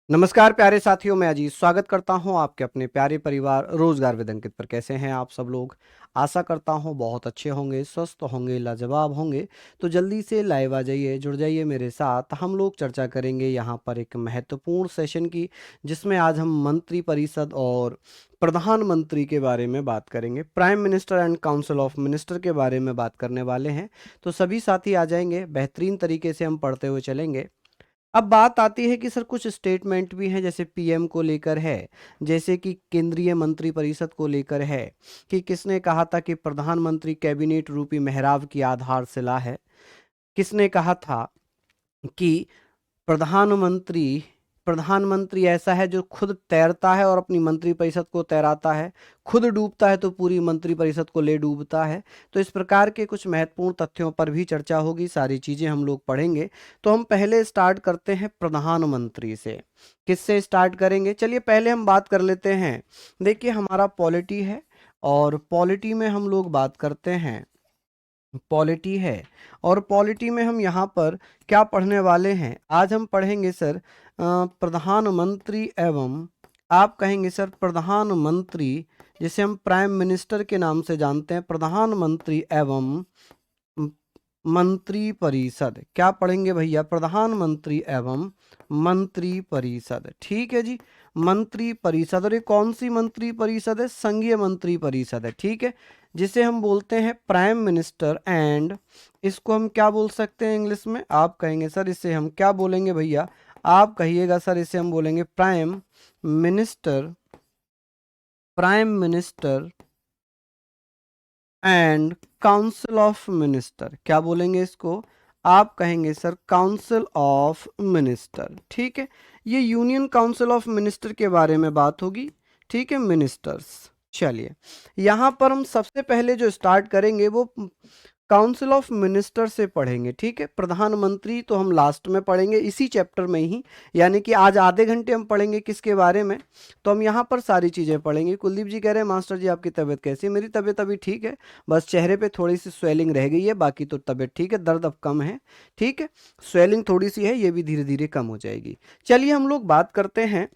नमस्कार प्यारे साथियों, मैं अजीत स्वागत करता हूं आपके अपने प्यारे परिवार रोजगार विद अंकित पर। कैसे हैं आप सब लोग? आशा करता हूं बहुत अच्छे होंगे, स्वस्थ होंगे, लाजवाब होंगे। तो जल्दी से लाइव आ जाइए, जुड़ जाइए मेरे साथ। हम लोग चर्चा करेंगे यहां पर एक महत्वपूर्ण सेशन की, जिसमें आज हम मंत्री परिषद और प्रधानमंत्री के बारे में बात करेंगे। Prime minister and council of minister के बारे में बात करने वाले हैं। तो सभी साथी आ जाएंगे, बेहतरीन तरीके से हम पढ़ते हुए चलेंगे। अब बात आती है कि सर कुछ स्टेटमेंट भी हैं, जैसे पीएम को लेकर है, जैसे कि केंद्रीय मंत्री परिषद को लेकर है कि किसने कहा था कि प्रधानमंत्री कैबिनेट रूपी मेहराब की आधारशिला है। किसने कहा था कि प्रधानमंत्री प्रधानमंत्री ऐसा है जो खुद तैरता है और अपनी मंत्रिपरिषद को तैराता है, खुद डूबता है तो पूरी मंत्रिपरिषद को ले डूबता है। तो इस प्रकार के कुछ महत्वपूर्ण तथ्यों पर भी चर्चा होगी, सारी चीजें हम लोग पढ़ेंगे। तो हम पहले स्टार्ट करते हैं प्रधानमंत्री से। किससे स्टार्ट करेंगे? चलिए पहले हम बात कर लेते हैं। देखिए, हमारा पॉलिटी है और पॉलिटी में हम लोग बात करते हैं, पॉलिटी है। और पॉलिटी में हम यहाँ पर क्या पढ़ने वाले हैं? आज हम पढ़ेंगे सर प्रधानमंत्री एवं, आप कहेंगे सर प्रधानमंत्री, जिसे हम प्राइम मिनिस्टर के नाम से जानते हैं, प्रधानमंत्री एवं म- मंत्री परिषद। क्या पढ़ेंगे भैया? प्रधानमंत्री एवं मंत्री परिषद। ठीक है जी, मंत्री परिषद। और ये कौन सी मंत्री परिषद है? संघीय मंत्री परिषद है। ठीक है, जिसे हम बोलते हैं प्राइम मिनिस्टर एंड, इसको हम क्या बोल सकते हैं इंग्लिश में? आप कहेंगे सर इसे हम क्या बोलेंगे भैया? आप कहिएगा सर इसे हम बोलेंगे prime minister, prime minister and council of minister. क्या बोलेंगे इसको? आप कहेंगे सर काउंसिल ऑफ मिनिस्टर। ठीक है, ये यूनियन काउंसिल ऑफ मिनिस्टर के बारे में बात होगी। ठीक है, मिनिस्टर्स। चलिए, यहाँ पर हम सबसे पहले जो स्टार्ट करेंगे वो काउंसिल ऑफ मिनिस्टर से पढ़ेंगे। ठीक है, प्रधानमंत्री तो हम लास्ट में पढ़ेंगे इसी चैप्टर में ही, यानी कि आज आधे घंटे हम पढ़ेंगे किसके बारे में? तो हम यहाँ पर सारी चीज़ें पढ़ेंगे। कुलदीप जी कह रहे हैं मास्टर जी आपकी तबीयत कैसी है? मेरी तबीयत अभी ठीक है, बस चेहरे पे थोड़ी सी स्वेलिंग रह गई है, बाकी तो तबीयत ठीक है, दर्द अब कम है। ठीक है, स्वेलिंग थोड़ी सी है, ये भी धीरे धीरे कम हो जाएगी। चलिए हम लोग बात करते हैं।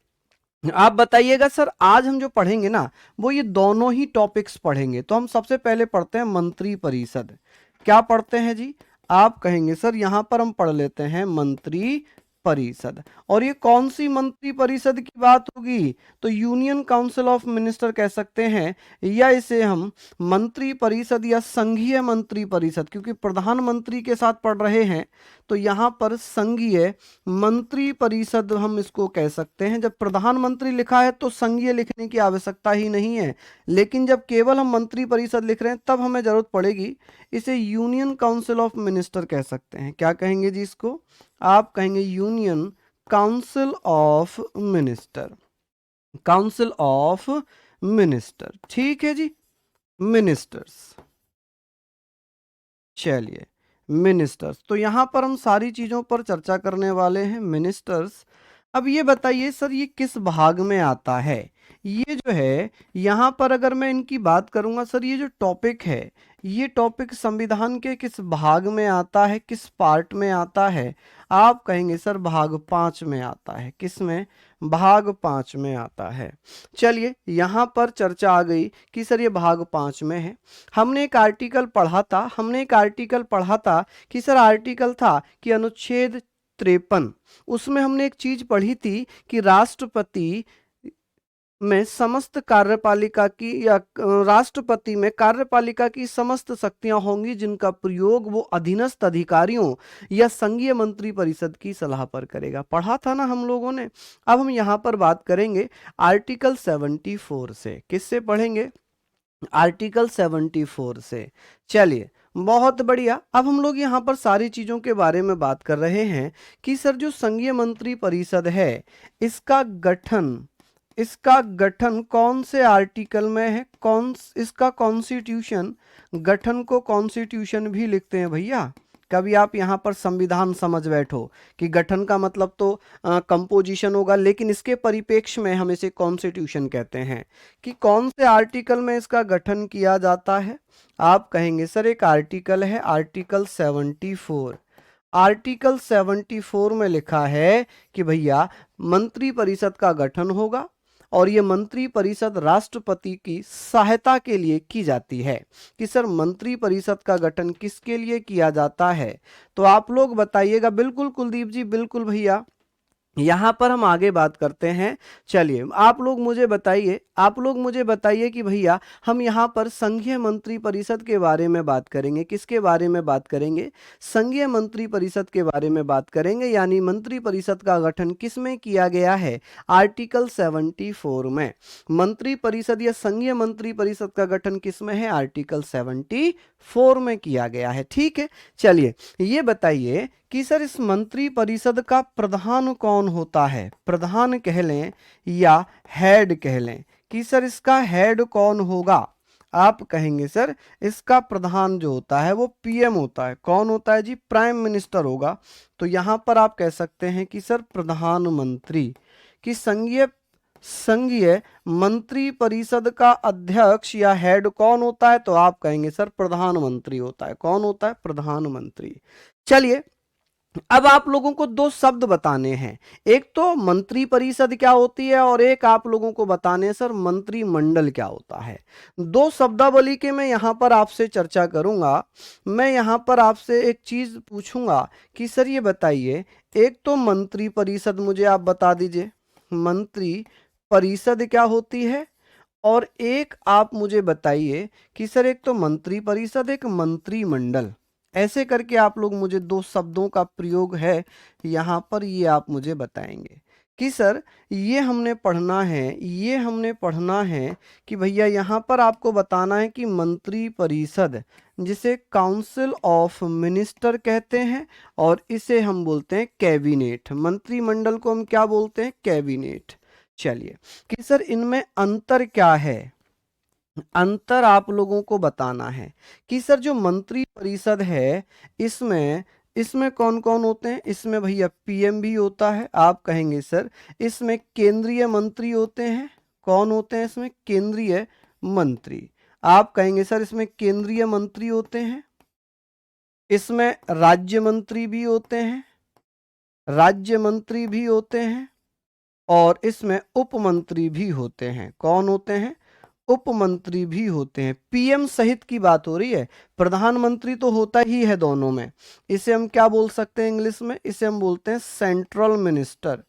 आप बताइएगा सर, आज हम जो पढ़ेंगे ना, वो ये दोनों ही टॉपिक्स पढ़ेंगे। तो हम सबसे पहले पढ़ते हैं मंत्री परिषद। क्या पढ़ते हैं जी? आप कहेंगे सर यहाँ पर हम पढ़ लेते हैं मंत्री परिषद। और ये कौन सी मंत्री परिषद की बात होगी? तो यूनियन काउंसिल ऑफ मिनिस्टर कह सकते हैं, या इसे हम मंत्री परिषद या संघीय मंत्री परिषद, क्योंकि प्रधानमंत्री के साथ पढ़ रहे हैं तो यहाँ पर संघीय मंत्री परिषद हम इसको कह सकते हैं। जब प्रधानमंत्री लिखा है तो संघीय लिखने की आवश्यकता ही नहीं है, लेकिन जब केवल हम मंत्री परिषद लिख रहे हैं तब हमें जरूरत पड़ेगी। इसे यूनियन काउंसिल ऑफ मिनिस्टर कह सकते हैं। क्या कहेंगे जी इसको? आप कहेंगे union council of minister, council of minister. ठीक है जी, मिनिस्टर्स। चलिए, मिनिस्टर्स, तो यहाँ पर हम सारी चीज़ों पर चर्चा करने वाले हैं, मिनिस्टर्स। अब ये बताइए सर, ये किस भाग में आता है? ये जो है, यहाँ पर अगर मैं इनकी बात करूँगा सर, ये जो टॉपिक है, ये टॉपिक संविधान के किस भाग में आता है, किस पार्ट में आता है? आप कहेंगे सर भाग 5 में आता है। किस में? भाग 5 में आता है। चलिए, यहाँ पर चर्चा आ गई कि सर ये भाग 5 में है। हमने एक आर्टिकल पढ़ा था कि सर आर्टिकल था कि अनुच्छेद 53, उसमें हमने एक चीज पढ़ी थी कि राष्ट्रपति में समस्त कार्यपालिका की, या राष्ट्रपति में कार्यपालिका की समस्त शक्तियां होंगी जिनका प्रयोग वो अधीनस्थ अधिकारियों या संघीय मंत्री परिषद की सलाह पर करेगा। पढ़ा था ना हम लोगों ने। अब हम यहाँ पर बात करेंगे आर्टिकल 74 से। किससे पढ़ेंगे? आर्टिकल 74 से। चलिए, बहुत बढ़िया। अब हम लोग यहाँ पर सारी चीज़ों के बारे में बात कर रहे हैं कि सर जो संघीय मंत्री परिषद है, इसका गठन, इसका गठन कौन से आर्टिकल में है? इसका कॉन्स्टिट्यूशन, गठन को कॉन्स्टिट्यूशन भी लिखते हैं भैया। कभी आप यहाँ पर संविधान समझ बैठो कि गठन का मतलब तो कंपोजिशन होगा, लेकिन इसके परिप्रेक्ष्य में हम इसे कॉन्स्टिट्यूशन कहते हैं। कि कौन से आर्टिकल में इसका गठन किया जाता है? आप कहेंगे सर एक आर्टिकल है, आर्टिकल 74। आर्टिकल 74 में लिखा है कि भैया मंत्री परिषद का गठन होगा और ये मंत्री परिषद राष्ट्रपति की सहायता के लिए की जाती है। कि सर मंत्री परिषद का गठन किसके लिए किया जाता है? तो आप लोग बताइएगा। बिल्कुल कुलदीप जी, बिल्कुल भैया, यहां पर हम आगे बात करते हैं। चलिए आप लोग मुझे बताइए कि भैया हम यहां पर संघीय मंत्री परिषद के बारे में बात करेंगे। किसके बारे में बात करेंगे? संघीय मंत्री परिषद के बारे में बात करेंगे। यानी मंत्री परिषद का गठन किस में किया गया है? आर्टिकल 74 में। मंत्री परिषद या संघीय मंत्री परिषद का गठन किस में है? आर्टिकल 74 में किया गया है। ठीक है, चलिए ये बताइए कि सर इस मंत्री परिषद का प्रधान कौन होता है? प्रधान कह लें या हेड कह लें? कि सर इसका हेड कौन होगा? आप कहेंगे सर इसका प्रधान जो होता है वो पीएम होता है। कौन होता है जी? प्राइम मिनिस्टर होगा। तो यहां पर आप कह सकते हैं कि सर प्रधानमंत्री। कि संघीय मंत्री परिषद का अध्यक्ष या हेड कौन होता है? तो आप कहेंगे सर प्रधानमंत्री होता है। कौन होता है? प्रधानमंत्री। चलिए अब आप लोगों को दो शब्द बताने हैं। एक तो मंत्री परिषद क्या होती है और एक आप लोगों को बताने हैं सर मंत्रिमंडल क्या होता है। दो शब्दावली के मैं यहां पर आपसे चर्चा करूंगा। मैं यहां पर आपसे एक चीज पूछूंगा कि सर ये बताइए, एक तो मंत्री परिषद मुझे आप बता दीजिए, मंत्री परिषद क्या होती है? और एक आप मुझे बताइए कि सर एक तो मंत्री परिषद, एक मंत्रिमंडल। ऐसे करके आप लोग मुझे दो शब्दों का प्रयोग है यहाँ पर, ये आप मुझे बताएंगे कि सर ये हमने पढ़ना है कि भैया यहाँ पर आपको बताना है कि मंत्री परिषद जिसे काउंसिल ऑफ मिनिस्टर कहते हैं और इसे हम बोलते हैं कैबिनेट। मंत्रिमंडल को हम क्या बोलते हैं? कैबिनेट। चलिए कि सर इनमें अंतर क्या है? अंतर आप लोगों को बताना है कि सर जो मंत्री परिषद है इसमें इसमें कौन कौन होते हैं? इसमें भैया पीएम भी होता है। आप कहेंगे सर इसमें केंद्रीय मंत्री होते हैं। कौन होते हैं इसमें? केंद्रीय मंत्री। आप कहेंगे सर इसमें केंद्रीय मंत्री होते हैं। इसमें राज्य मंत्री भी होते हैं, राज्य मंत्री भी होते हैं और इसमें उप मंत्री भी होते हैं। कौन होते हैं? उप मंत्री भी होते हैं। पीएम सहित की बात हो रही है, प्रधानमंत्री तो होता ही है दोनों में। इसे हम क्या बोल सकते हैं इंग्लिश में? इसे हम बोलते हैं सेंट्रल मिनिस्टर।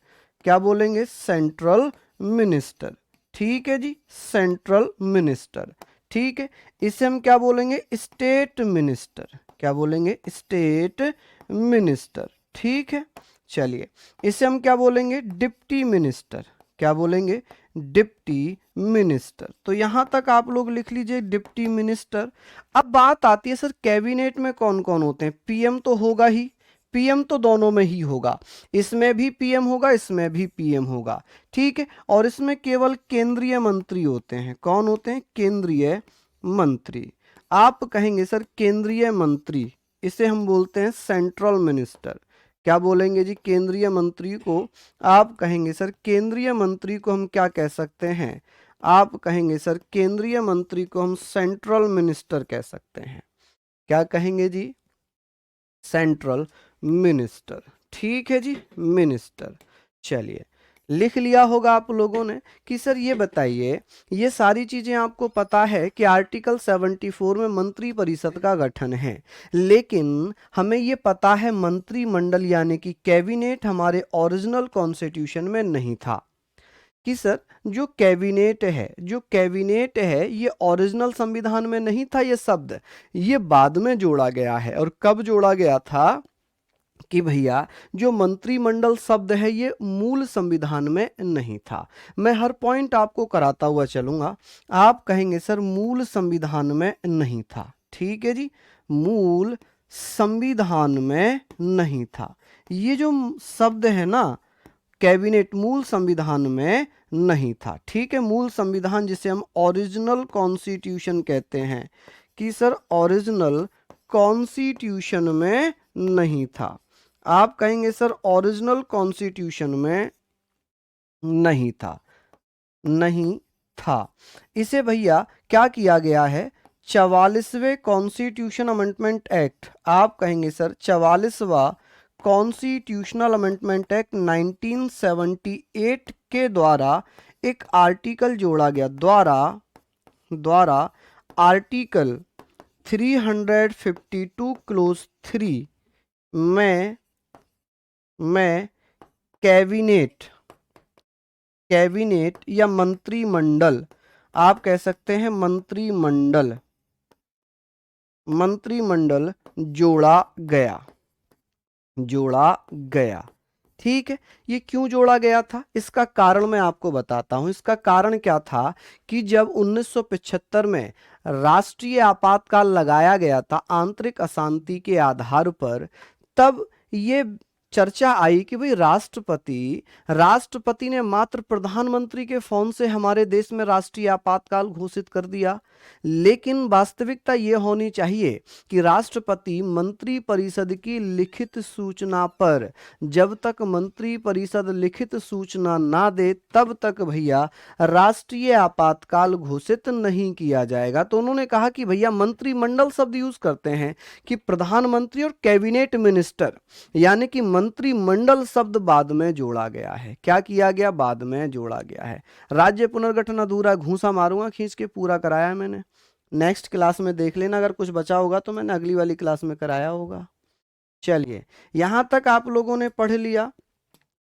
क्या बोलेंगे? Central minister. ठीक है जी, सेंट्रल मिनिस्टर। ठीक है, इसे हम क्या बोलेंगे? State minister. क्या बोलेंगे? State minister. ठीक है, चलिए इसे हम क्या बोलेंगे? Deputy minister. क्या बोलेंगे? Deputy minister. तो यहां तक आप लोग लिख लीजिए डिप्टी मिनिस्टर। अब बात आती है सर कैबिनेट में कौन कौन होते हैं? पीएम तो होगा ही, पीएम तो दोनों में ही होगा। इसमें भी पीएम होगा, इसमें भी पीएम होगा। ठीक है, और इसमें केवल केंद्रीय मंत्री होते हैं। कौन होते हैं? केंद्रीय मंत्री। आप कहेंगे सर केंद्रीय मंत्री, इसे हम बोलते हैं सेंट्रल मिनिस्टर। क्या बोलेंगे जी? केंद्रीय मंत्री को आप कहेंगे सर केंद्रीय मंत्री को हम क्या कह सकते हैं? आप कहेंगे सर केंद्रीय मंत्री को हम सेंट्रल मिनिस्टर कह सकते हैं। क्या कहेंगे जी? Central minister. ठीक है जी, मिनिस्टर। चलिए लिख लिया होगा आप लोगों ने कि सर ये बताइए, ये सारी चीजें आपको पता है कि आर्टिकल 74 में मंत्री परिषद का गठन है, लेकिन हमें ये पता है मंत्रिमंडल यानी कि कैबिनेट हमारे ओरिजिनल कॉन्स्टिट्यूशन में नहीं था। कि सर जो कैबिनेट है ये ओरिजिनल संविधान में नहीं था। ये शब्द ये बाद में जोड़ा गया है। और कब जोड़ा गया था? कि भैया जो मंत्रिमंडल शब्द है ये मूल संविधान में नहीं था। मैं हर पॉइंट आपको कराता हुआ चलूंगा। आप कहेंगे सर मूल संविधान में नहीं था। ठीक है जी, मूल संविधान में नहीं था। ये जो शब्द है ना कैबिनेट, मूल संविधान में नहीं था। ठीक है, मूल संविधान जिसे हम ओरिजिनल कॉन्स्टिट्यूशन कहते हैं, कि सर ओरिजिनल कॉन्स्टिट्यूशन में नहीं था। आप कहेंगे सर ओरिजिनल कॉन्स्टिट्यूशन में नहीं था, नहीं था। इसे भैया क्या किया गया है? 44वें कॉन्स्टिट्यूशन अमेंडमेंट एक्ट। आप कहेंगे सर 44वां कॉन्स्टिट्यूशनल अमेंडमेंट एक्ट 1978 के द्वारा एक आर्टिकल जोड़ा गया, द्वारा आर्टिकल 352 क्लोज 3 में कैबिनेट या मंत्रिमंडल, आप कह सकते हैं मंत्रिमंडल जोड़ा गया। ठीक है, ये क्यों जोड़ा गया था, इसका कारण मैं आपको बताता हूं। इसका कारण क्या था कि जब 1975 में राष्ट्रीय आपातकाल लगाया गया था आंतरिक अशांति के आधार पर, तब ये चर्चा आई कि भाई राष्ट्रपति ने मात्र प्रधानमंत्री के फोन से हमारे देश में राष्ट्रीय आपातकाल घोषित कर दिया, लेकिन वास्तविकता ये होनी चाहिए कि राष्ट्रपति मंत्री परिषद की लिखित सूचना पर, जब तक मंत्री परिषद लिखित सूचना ना दे तब तक भैया राष्ट्रीय आपातकाल घोषित नहीं किया जाएगा। तो उन्होंने कहा कि भैया मंत्रिमंडल शब्द यूज करते हैं कि प्रधानमंत्री और कैबिनेट मिनिस्टर, यानी कि मंत्रिमंडल शब्द बाद में जोड़ा गया है। क्या किया गया, बाद में जोड़ा गया है। राज्य पुनर्गठन अधूरा, घूंसा मारूंगा खींच के, पूरा कराया है मैंने। नेक्स्ट क्लास में देख लेना, अगर कुछ बचा होगा तो मैंने अगली वाली क्लास में कराया होगा। चलिए, यहां तक आप लोगों ने पढ़ लिया।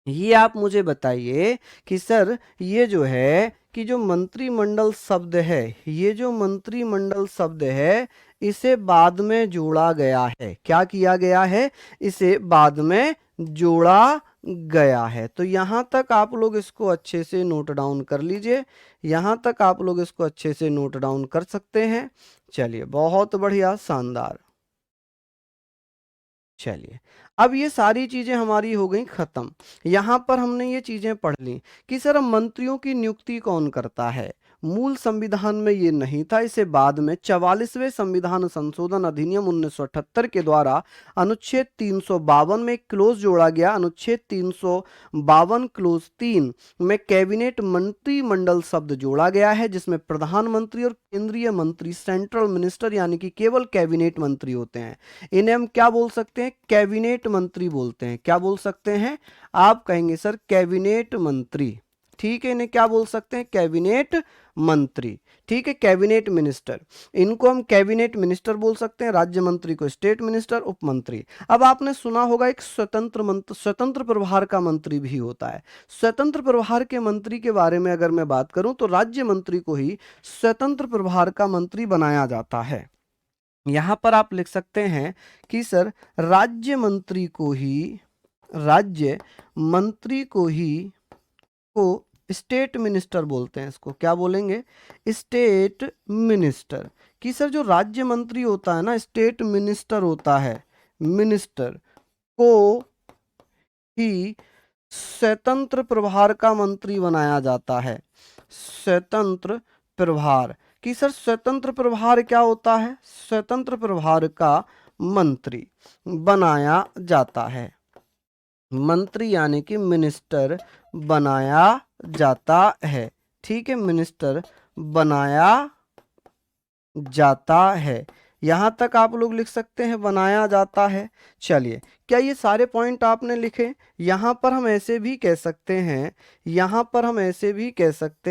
ये आप मुझे बताइए कि सर ये जो है कि जो मंत्रिमंडल शब्द है, ये जो मंत्रिमंडल शब्द है इसे बाद में जोड़ा गया है। क्या किया गया है, इसे बाद में जोड़ा गया है। तो यहां तक आप लोग इसको अच्छे से नोट डाउन कर लीजिए, यहां तक आप लोग इसको अच्छे से नोट डाउन कर सकते हैं। चलिए, बहुत बढ़िया, शानदार। चलिए, अब ये सारी चीजें हमारी हो गई खत्म। यहां पर हमने ये चीजें पढ़ ली कि सर मंत्रियों की नियुक्ति कौन करता है। मूल संविधान में ये नहीं था, इसे बाद में 44वें संविधान संशोधन अधिनियम 1978 के द्वारा अनुच्छेद 352 में क्लोज जोड़ा गया। अनुच्छेद 352 क्लोज 3 में कैबिनेट मंत्रिमंडल शब्द जोड़ा गया है, जिसमें प्रधानमंत्री और केंद्रीय मंत्री, सेंट्रल मिनिस्टर, यानी कि केवल कैबिनेट मंत्री होते हैं। इन्हें हम क्या बोल सकते हैं, कैबिनेट मंत्री बोलते हैं। क्या बोल सकते हैं, आप कहेंगे सर कैबिनेट मंत्री। ठीक है, इन्हें क्या बोल सकते हैं, कैबिनेट मंत्री। ठीक है, कैबिनेट मिनिस्टर, इनको हम कैबिनेट मिनिस्टर बोल सकते हैं। राज्य मंत्री को स्टेट मिनिस्टर, उप मंत्री। अब आपने सुना होगा एक स्वतंत्र प्रभार का मंत्री भी होता है। स्वतंत्र प्रभार के मंत्री के बारे में अगर मैं बात करूं तो राज्य मंत्री को ही स्वतंत्र प्रभार का मंत्री बनाया जाता है। यहां पर आप लिख सकते हैं कि सर राज्य मंत्री को स्टेट मिनिस्टर बोलते हैं। इसको क्या बोलेंगे, स्टेट मिनिस्टर। कि सर जो राज्य मंत्री होता है ना, स्टेट मिनिस्टर होता है, मिनिस्टर को ही स्वतंत्र प्रभार का मंत्री बनाया जाता है। स्वतंत्र प्रभार, कि सर स्वतंत्र प्रभार क्या होता है, स्वतंत्र प्रभार का मंत्री बनाया जाता है। मंत्री यानी कि मिनिस्टर बनाया जाता है। ठीक है, मिनिस्टर बनाया जाता है। यहां तक आप लोग लिख सकते हैं बनाया जाता है। चलिए, क्या ये सारे पॉइंट आपने लिखे। यहां पर हम ऐसे भी कह सकते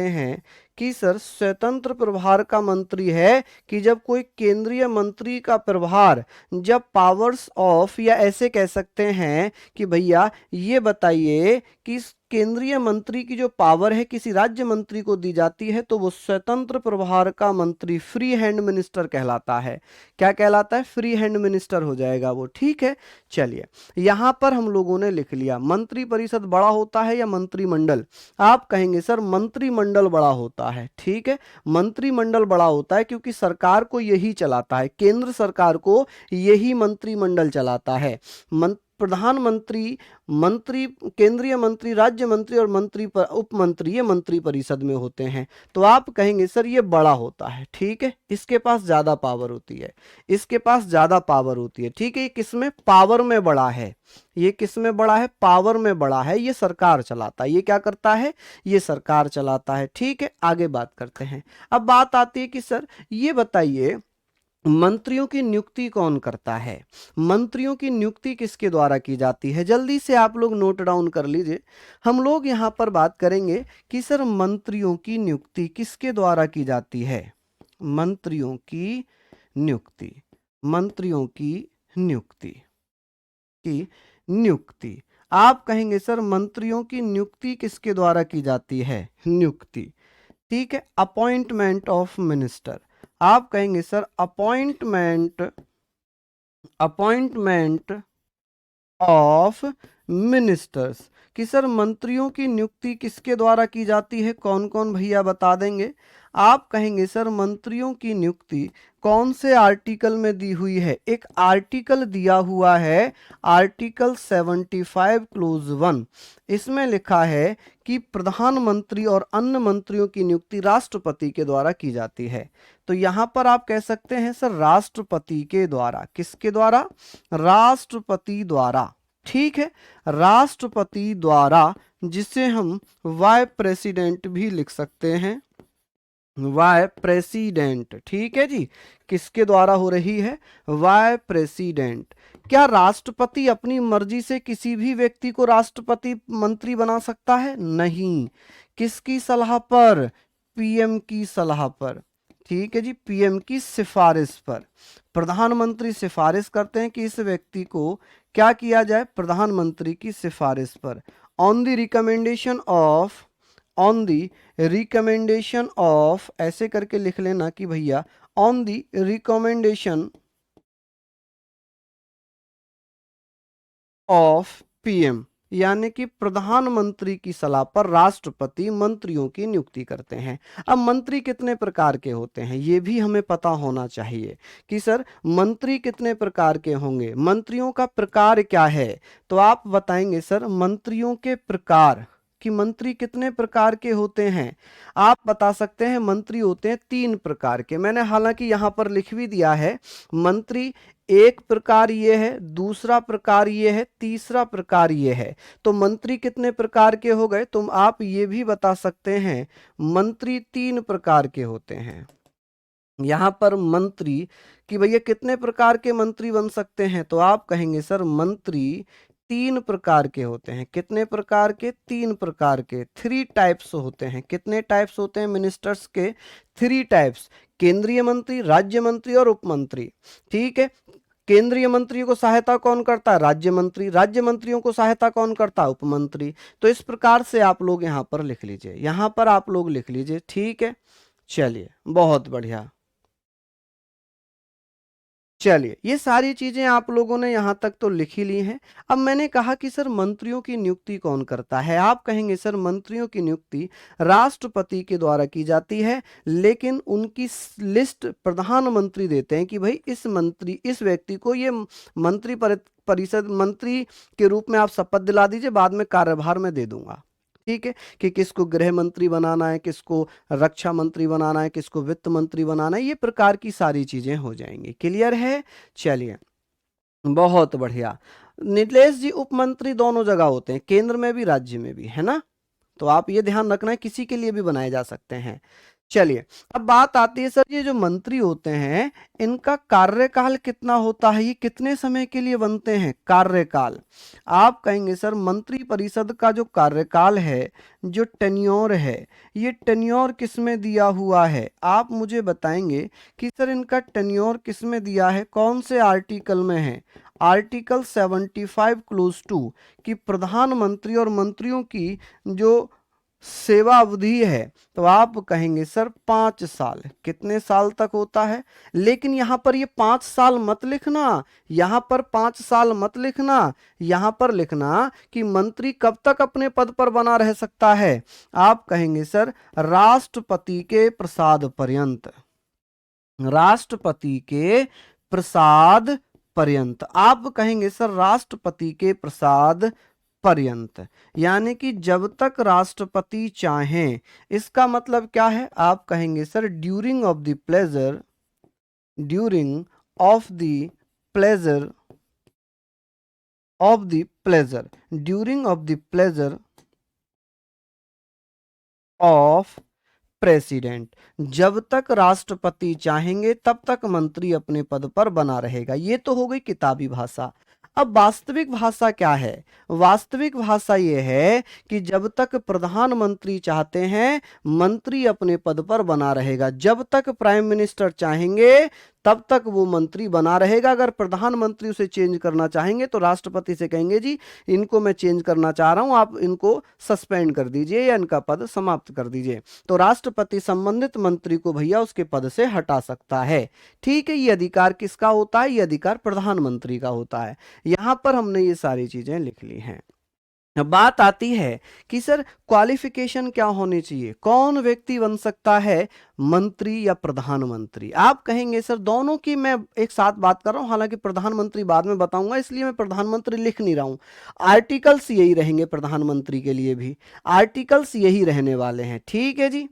हैं कि सर स्वतंत्र प्रभार का मंत्री है कि जब कोई केंद्रीय मंत्री का प्रभार, जब पावर्स ऑफ, या ऐसे कह सकते हैं कि भैया ये बताइए कि केंद्रीय मंत्री की जो पावर है किसी राज्य मंत्री को दी जाती है तो वो स्वतंत्र प्रभार का मंत्री, फ्री हैंड मिनिस्टर कहलाता है। क्या कहलाता है, फ्री हैंड मिनिस्टर हो जाएगा वो। ठीक है, चलिए यहां पर हम लोगों ने लिख लिया मंत्री परिषद बड़ा होता है या मंत्रिमंडल। आप कहेंगे सर मंत्रिमंडल बड़ा होता है। ठीक है, मंत्रिमंडल बड़ा होता है क्योंकि सरकार को यही चलाता है, केंद्र सरकार को यही मंत्रिमंडल चलाता है। प्रधानमंत्री, मंत्री, केंद्रीय मंत्री, राज्य मंत्री और उप मंत्री ये मंत्री परिषद में होते हैं। तो आप कहेंगे सर ये बड़ा होता है। ठीक है, इसके पास ज्यादा पावर होती है, ठीक है, ये किसमें, पावर में बड़ा है। ये किसमें बड़ा है, पावर में बड़ा है। ये सरकार चलाता है। ये क्या करता है, ये सरकार चलाता है। ठीक है, आगे बात करते हैं। अब बात आती है कि सर ये बताइए मंत्रियों की नियुक्ति कौन करता है? मंत्रियों की नियुक्ति किसके द्वारा की जाती है? जल्दी से आप लोग नोट डाउन कर लीजिए। हम लोग यहाँ पर बात करेंगे कि सर मंत्रियों की नियुक्ति किसके द्वारा की जाती है? मंत्रियों की नियुक्ति, मंत्रियों की नियुक्ति आप कहेंगे सर मंत्रियों की नियुक्ति किसके द्वारा की जाती है? नियुक्ति, ठीक है, अपॉइंटमेंट ऑफ मिनिस्टर। आप कहेंगे सर अपॉइंटमेंट ऑफ मिनिस्टर्स, कि सर मंत्रियों की नियुक्ति किसके द्वारा की जाती है? कौन कौन भैया बता देंगे? आप कहेंगे सर मंत्रियों की नियुक्ति कौन से आर्टिकल में दी हुई है? एक आर्टिकल दिया हुआ है, आर्टिकल 75 क्लोज 1। इसमें लिखा है कि प्रधानमंत्री और अन्य मंत्रियों की नियुक्ति राष्ट्रपति के द्वारा की जाती है। तो यहां पर आप कह सकते हैं सर राष्ट्रपति के द्वारा। किसके द्वारा? राष्ट्रपति द्वारा, ठीक है, राष्ट्रपति द्वारा, जिसे हम वाई प्रेसिडेंट भी लिख सकते हैं, वाई प्रेसिडेंट, ठीक है जी। किसके द्वारा हो रही है? Why president. क्या राष्ट्रपति अपनी मर्जी से किसी भी व्यक्ति को राष्ट्रपति मंत्री बना सकता है? नहीं। किसकी सलाह पर? पीएम की सलाह पर, ठीक है जी, पीएम की सिफारिश पर। प्रधानमंत्री सिफारिश करते हैं कि इस व्यक्ति को क्या किया जाए? प्रधानमंत्री की सिफारिश पर, on the recommendation of, on the recommendation of, ऐसे करके लिख लेना कि भैया on the recommendation of PM, यानी कि प्रधानमंत्री की सलाह पर राष्ट्रपति मंत्रियों की नियुक्ति करते हैं। अब मंत्री कितने प्रकार के होते हैं ये भी हमें पता होना चाहिए कि सर मंत्री कितने प्रकार के होंगे, मंत्रियों का प्रकार क्या है? तो आप बताएंगे सर मंत्रियों के प्रकार, कि मंत्री कितने प्रकार के होते हैं। आप बता सकते हैं मंत्री होते हैं 3 प्रकार के। मैंने हालांकि यहां पर लिख भी दिया है, मंत्री एक प्रकार ये है, दूसरा प्रकार ये है, तीसरा प्रकार ये है। तो मंत्री कितने प्रकार के हो गए? तुम आप ये भी बता सकते हैं मंत्री 3 प्रकार के होते हैं। यहां पर मंत्री कि भैया कितने प्रकार के मंत्री बन सकते हैं? तो आप कहेंगे सर मंत्री 3 प्रकार के होते हैं। कितने प्रकार के? 3 प्रकार के, 3 टाइप्स होते हैं। कितने टाइप्स होते हैं मिनिस्टर्स के? 3 टाइप्स, केंद्रीय मंत्री, राज्य मंत्री और उप मंत्री, ठीक है। केंद्रीय मंत्रियों को सहायता कौन करता है? राज्य मंत्री। राज्य मंत्रियों को सहायता कौन करता है? उप मंत्री। तो इस प्रकार से आप लोग यहां पर लिख लीजिए, यहां पर आप लोग लिख लीजिए, ठीक है। चलिए बहुत बढ़िया। चलिए ये सारी चीजें आप लोगों ने यहां तक तो लिख ही ली हैं। अब मैंने कहा कि सर मंत्रियों की नियुक्ति कौन करता है? आप कहेंगे सर मंत्रियों की नियुक्ति राष्ट्रपति के द्वारा की जाती है, लेकिन उनकी लिस्ट प्रधानमंत्री देते हैं कि भाई इस मंत्री, इस व्यक्ति को ये मंत्री परिषद मंत्री के रूप में आप शपथ दिला दीजिए, बाद में कार्यभार में दे दूंगा, ठीक है। कि किसको गृह मंत्री बनाना है, किसको रक्षा मंत्री बनाना है, किसको वित्त मंत्री बनाना है, ये प्रकार की सारी चीजें हो जाएंगी। क्लियर है? चलिए बहुत बढ़िया। नीलेश जी उप मंत्री दोनों जगह होते हैं, केंद्र में भी राज्य में भी, है ना? तो आप ये ध्यान रखना है किसी के लिए भी बनाए जा सकते हैं। चलिए अब बात आती है सर ये जो मंत्री होते हैं इनका कार्यकाल कितना होता है? ये कितने समय के लिए बनते हैं? कार्यकाल आप कहेंगे सर मंत्री परिषद का जो कार्यकाल है, जो टेन्योर है, ये टेन्योर किस में दिया हुआ है? आप मुझे बताएंगे कि सर इनका टेन्योर किस में दिया है, कौन से आर्टिकल में है? आर्टिकल 75 क्लोज 2 कि प्रधानमंत्री और मंत्रियों की जो सेवा अवधि है, तो आप कहेंगे सर 5 साल। कितने साल तक होता है? लेकिन यहां पर ये 5 साल मत लिखना, यहां पर 5 साल मत लिखना, यहां पर लिखना कि मंत्री कब तक अपने पद पर बना रह सकता है। आप कहेंगे सर राष्ट्रपति के प्रसाद पर्यंत, राष्ट्रपति के प्रसाद पर्यंत। आप कहेंगे सर राष्ट्रपति के प्रसाद पर्यंत, यानी कि जब तक राष्ट्रपति चाहें। इसका मतलब क्या है? आप कहेंगे sir during of the pleasure, during of the pleasure, of the pleasure, during of the pleasure of president. जब तक राष्ट्रपति चाहेंगे तब तक मंत्री अपने पद पर बना रहेगा। ये तो हो गई किताबी भाषा। अब वास्तविक भाषा क्या है? वास्तविक भाषा ये है कि जब तक प्रधानमंत्री चाहते हैं मंत्री अपने पद पर बना रहेगा। जब तक प्राइम मिनिस्टर चाहेंगे तब तक वो मंत्री बना रहेगा। अगर प्रधानमंत्री उसे चेंज करना चाहेंगे तो राष्ट्रपति से कहेंगे जी इनको मैं चेंज करना चाह रहा हूं, आप इनको सस्पेंड कर दीजिए या इनका पद समाप्त कर दीजिए। तो राष्ट्रपति संबंधित मंत्री को भैया उसके पद से हटा सकता है। ठीक है, ये अधिकार किसका होता है? ये अधिकार प्रधानमंत्री का होता है। यहां पर हमने ये सारी चीजें लिख ली हैं। अब बात आती है कि सर क्वालिफिकेशन क्या होनी चाहिए, कौन व्यक्ति बन सकता है मंत्री या प्रधानमंत्री? आप कहेंगे सर दोनों की मैं एक साथ बात कर रहा हूं, हालांकि प्रधानमंत्री बाद में बताऊंगा इसलिए मैं प्रधानमंत्री लिख नहीं रहा हूं। आर्टिकल्स यही रहेंगे, प्रधानमंत्री के लिए भी आर्टिकल्स यही रहने वाले हैं। ठीक है जी,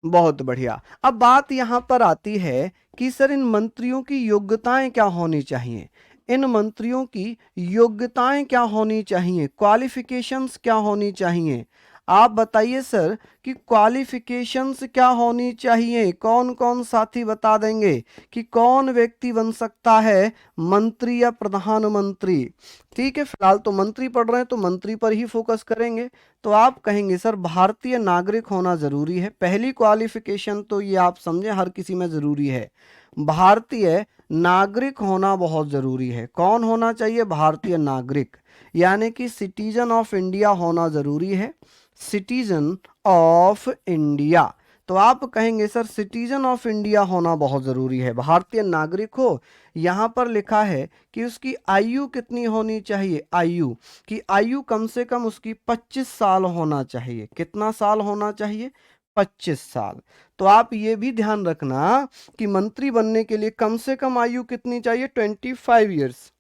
बहुत बढ़िया। अब बात यहां पर आती है कि सर इन मंत्रियों की योग्यताएं क्या होनी चाहिए? इन मंत्रियों की योग्यताएं क्या होनी चाहिए, क्वालिफिकेशंस क्या होनी चाहिए? आप बताइए सर कि क्वालिफिकेशंस क्या होनी चाहिए। कौन कौन साथी बता देंगे कि कौन व्यक्ति बन सकता है मंत्री या प्रधानमंत्री? ठीक है, फिलहाल तो मंत्री पढ़ रहे हैं तो मंत्री पर ही फोकस करेंगे। तो आप कहेंगे सर भारतीय नागरिक होना जरूरी है। पहली क्वालिफिकेशन तो ये आप समझे हर किसी में जरूरी है, भारतीय नागरिक होना बहुत जरूरी है। कौन होना चाहिए? भारतीय नागरिक, यानी कि सिटीजन ऑफ इंडिया होना जरूरी है। Citizen of India. तो आप कहेंगे सर सिटीजन ऑफ इंडिया होना बहुत जरूरी है, भारतीय नागरिक हो। यहां पर लिखा है कि उसकी आयु कितनी होनी चाहिए? आयु की आयु कम से कम उसकी 25 साल होना चाहिए। कितना साल होना चाहिए? 25 साल। तो आप ये भी ध्यान रखना कि मंत्री बनने के लिए कम से कम आयु कितनी चाहिए? 25 ईयर्स।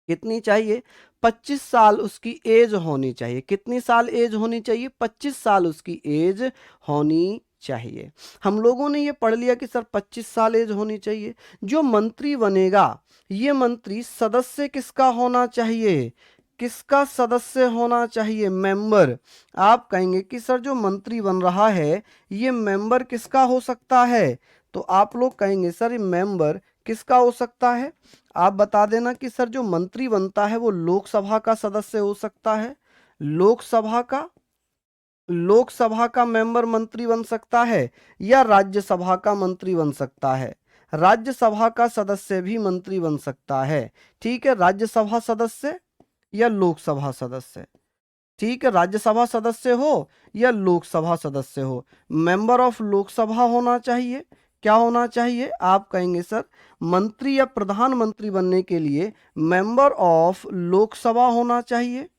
कितनी चाहिए? 25 साल उसकी एज होनी चाहिए। कितनी साल एज होनी चाहिए? 25 साल उसकी एज होनी चाहिए। हम लोगों ने ये पढ़ लिया कि सर 25 साल एज होनी चाहिए। जो मंत्री बनेगा ये मंत्री सदस्य किसका होना चाहिए? किसका सदस्य होना चाहिए? मेंबर। आप कहेंगे कि सर जो मंत्री बन रहा है ये मेंबर किसका हो सकता है? तो आप लोग कहेंगे सर ये मेंबर किसका हो सकता है? आप बता देना कि सर जो मंत्री बनता है वो लोकसभा का सदस्य हो सकता है। लोकसभा का मेंबर मंत्री बन सकता है या राज्यसभा का मंत्री बन सकता है। राज्यसभा का सदस्य भी मंत्री बन सकता है। ठीक है, राज्यसभा सदस्य या लोकसभा सदस्य। ठीक है, राज्यसभा सदस्य हो या लोकसभा सदस्य हो। मेंबर ऑफ लोकसभा होना चाहिए। क्या होना चाहिए? आप कहेंगे सर मंत्री या प्रधानमंत्री बनने के लिए मेंबर ऑफ लोकसभा होना चाहिए,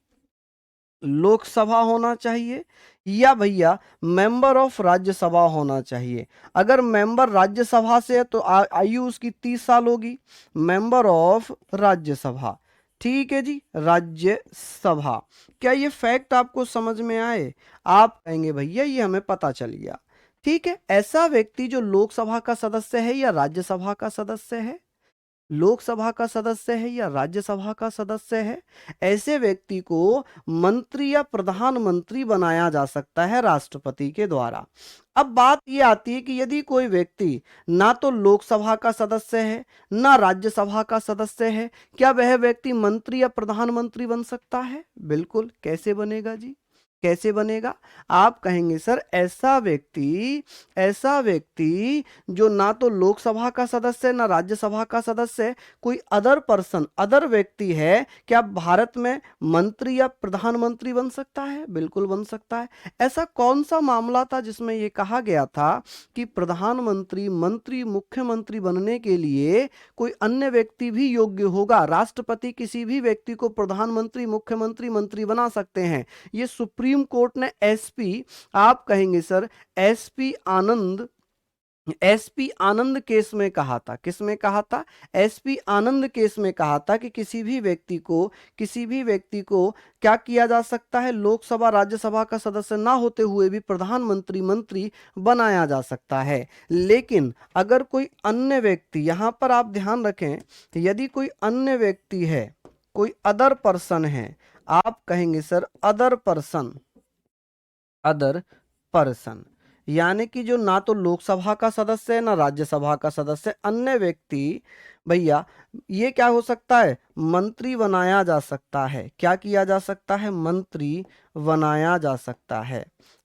लोकसभा होना चाहिए, या भैया मेंबर ऑफ राज्यसभा होना चाहिए। अगर मेंबर राज्यसभा से है तो आयु उसकी 30 साल होगी। Member of Rajya Sabha. ठीक है जी, राज्यसभा। क्या ये फैक्ट आपको समझ में आए? आप कहेंगे भैया ये हमें पता चल गया। ठीक है, ऐसा व्यक्ति जो लोकसभा का सदस्य है या राज्यसभा का सदस्य है, लोकसभा का सदस्य है या राज्यसभा का सदस्य है, ऐसे व्यक्ति को मंत्री या प्रधानमंत्री बनाया जा सकता है राष्ट्रपति के द्वारा। अब बात यह आती है कि यदि कोई व्यक्ति ना तो लोकसभा का सदस्य है ना राज्यसभा का सदस्य है, क्या वह व्यक्ति मंत्री या प्रधानमंत्री बन सकता है? बिल्कुल। कैसे बनेगा जी? कैसे बनेगा? आप कहेंगे सर ऐसा व्यक्ति जो ना तो लोकसभा का सदस्य ना राज्यसभा का सदस्य, कोई अदर पर्सन, अदर व्यक्ति है, क्या भारत में मंत्री या प्रधानमंत्री बन सकता है? बिल्कुल बन सकता है। ऐसा कौन सा मामला था जिसमें यह कहा गया था कि प्रधानमंत्री, मंत्री, मुख्यमंत्री बनने के लिए कोई अन्य व्यक्ति भी योग्य होगा? राष्ट्रपति किसी भी व्यक्ति को प्रधानमंत्री, मुख्यमंत्री, मंत्री बना सकते हैं। ये सुप्रीम कोर्ट ने एसपी, आप कहेंगे सर एसपी आनंद केस में कहा था। किस में कहा था? एसपी आनंद केस में कहा था कि किसी भी व्यक्ति को क्या किया जा सकता है? लोकसभा, राज्यसभा का सदस्य ना होते हुए भी प्रधानमंत्री, मंत्री बनाया जा सकता है। लेकिन अगर कोई अन्य व्यक्ति, यहां पर आप ध्यान रखें, यदि कोई अन्य व्यक्ति है, कोई अदर पर्सन है, आप कहेंगे सर अदर पर्सन, यानी कि जो ना तो लोकसभा का सदस्य है ना राज्यसभा का सदस्य, अन्य व्यक्ति भैया, ये क्या हो सकता है, मंत्री बनाया जा सकता है। क्या किया जा सकता है, मंत्री बनाया जा सकता है।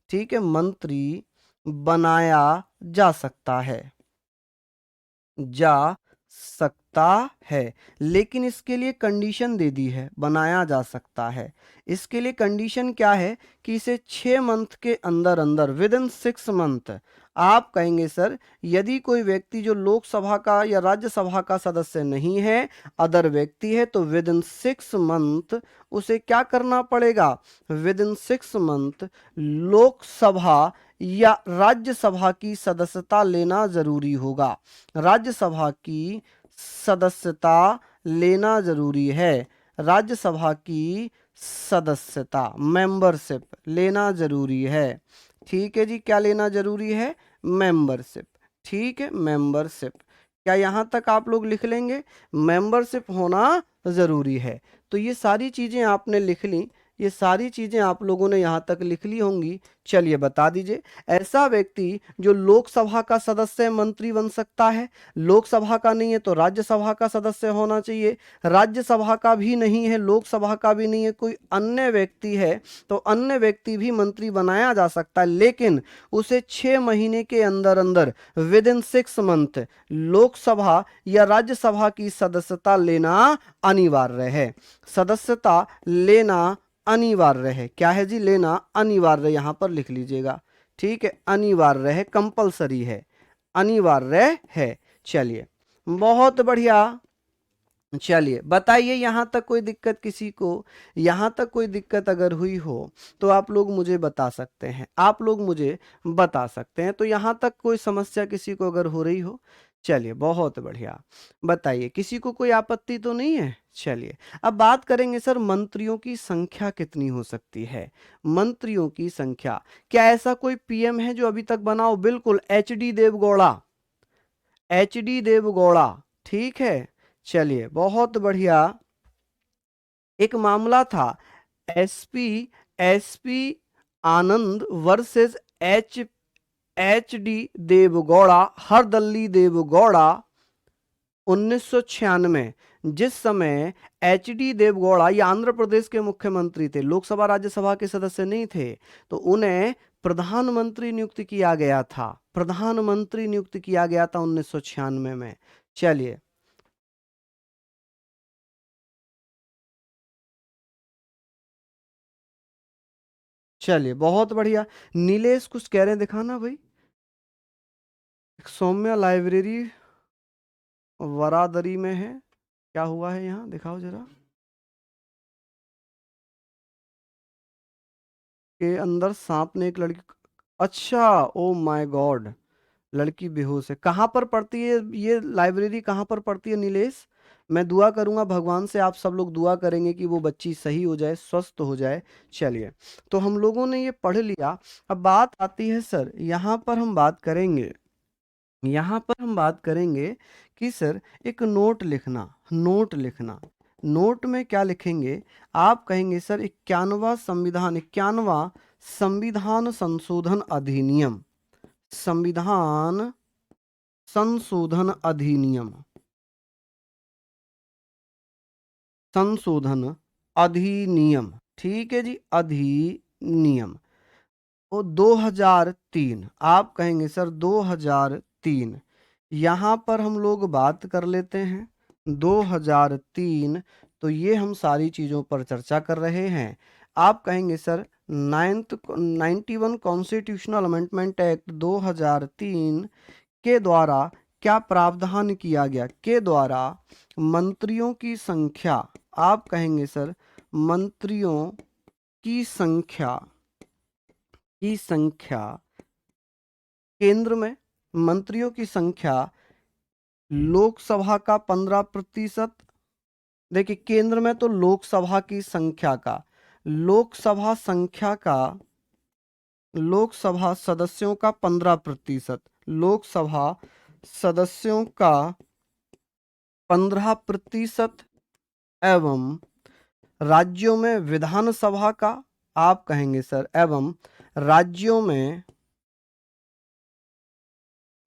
ठीक है, मंत्री बनाया जा सकता है, जा सकता है। लेकिन इसके लिए कंडीशन दे दी है, बनाया जा सकता है। इसके लिए कंडीशन क्या है कि इसे 6 मंथ के अंदर अंदर, विद इन 6 मंथ, आप कहेंगे सर यदि कोई व्यक्ति जो लोकसभा का या राज्यसभा का सदस्य नहीं है, अदर व्यक्ति है, तो विद इन 6 मंथ उसे क्या करना पड़ेगा, विद इन 6 मंथ लोकसभा या राज्यसभा की सदस्यता लेना जरूरी होगा। राज्यसभा की सदस्यता लेना जरूरी है। राज्यसभा की सदस्यता, मेंबरशिप लेना जरूरी है। ठीक है जी, क्या लेना जरूरी है, मेंबरशिप। ठीक है, मेंबरशिप। क्या यहां तक आप लोग लिख लेंगे, मेंबरशिप होना जरूरी है। तो ये सारी चीजें आपने लिख ली, ये सारी चीजें आप लोगों ने यहां तक लिख ली होंगी। चलिए बता दीजिए, ऐसा व्यक्ति जो लोकसभा का सदस्य मंत्री बन सकता है, लोकसभा का नहीं है तो राज्यसभा का सदस्य होना चाहिए, राज्यसभा का भी नहीं है, लोकसभा का भी नहीं है, कोई अन्य व्यक्ति है तो अन्य व्यक्ति भी मंत्री बनाया जा सकता है, लेकिन उसे 6 महीने के अंदर अंदर, विद इन 6 मंथ, लोकसभा या राज्यसभा की सदस्यता लेना अनिवार्य है। सदस्यता लेना अनिवार्य है। क्या है जी, लेना अनिवार्य, यहां पर लिख लीजिएगा। ठीक है, अनिवार्य है, कंपलसरी है, अनिवार्य है। चलिए बहुत बढ़िया। चलिए बताइए, यहां तक कोई दिक्कत किसी को, यहां तक कोई दिक्कत अगर हुई हो तो आप लोग मुझे बता सकते हैं, आप लोग मुझे बता सकते हैं। तो यहां तक कोई समस्या किसी को अगर हो रही हो, चलिए बहुत बढ़िया, बताइए किसी को कोई आपत्ति तो नहीं है। चलिए अब बात करेंगे सर, मंत्रियों की संख्या कितनी हो सकती है, मंत्रियों की संख्या। क्या ऐसा कोई पीएम है जो अभी तक बना हो, बिल्कुल H D Deve Gowda, H D Deve Gowda. ठीक है, चलिए बहुत बढ़िया। एक मामला था, SP SP Anand versus H H D Deve Gowda, Hardalli Deve Gowda, 1996। जिस समय एच डी देवगौड़ा ये आंध्र प्रदेश के मुख्यमंत्री थे, लोकसभा राज्यसभा के सदस्य नहीं थे, तो उन्हें प्रधानमंत्री नियुक्त किया गया था, प्रधानमंत्री नियुक्त किया गया था 1996 में। चलिए चलिए बहुत बढ़िया। नीलेश कुछ कह रहे हैं, दिखाना भाई। सौम्या लाइब्रेरी वरादरी में है, क्या हुआ है यहाँ, दिखाओ जरा। के अंदर सांप ने एक लड़की, अच्छा ओ माय गॉड, लड़की बेहोश है। कहाँ पर पड़ती है ये लाइब्रेरी, कहाँ पर पड़ती है नीलेश? मैं दुआ करूंगा भगवान से, आप सब लोग दुआ करेंगे कि वो बच्ची सही हो जाए, स्वस्थ हो जाए। चलिए, तो हम लोगों ने ये पढ़ लिया। अब बात आती है सर, यहाँ पर हम बात करेंगे, यहाँ पर हम बात करेंगे कि सर एक नोट लिखना, नोट लिखना। नोट में क्या लिखेंगे, आप कहेंगे सर 91वां संविधान, 91वां संविधान संशोधन अधिनियम, संविधान संशोधन अधिनियम, संशोधन अधिनियम। ठीक है जी, अधिनियम। वो 2003, आप कहेंगे सर 2003। यहाँ पर हम लोग बात कर लेते हैं 2003, तो ये हम सारी चीज़ों पर चर्चा कर रहे हैं। आप कहेंगे सर 91 कॉन्स्टिट्यूशनल अमेंडमेंट एक्ट 2003 के द्वारा क्या प्रावधान किया गया, के द्वारा मंत्रियों की संख्या, आप कहेंगे सर मंत्रियों की संख्या, की संख्या, केंद्र में मंत्रियों की संख्या लोकसभा का 15%। देखिए केंद्र में तो लोकसभा की संख्या का, लोकसभा संख्या का, लोकसभा सदस्यों का 15%, लोकसभा सदस्यों का 15%, एवं राज्यों में विधानसभा का, आप कहेंगे सर एवं राज्यों में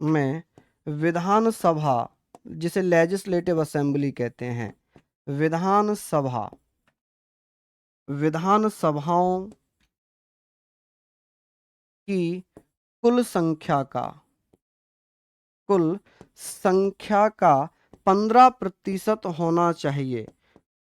में विधानसभा, जिसे लेजिस्लेटिव असेंबली कहते हैं, विधानसभाओं की कुल संख्या का 15% होना चाहिए।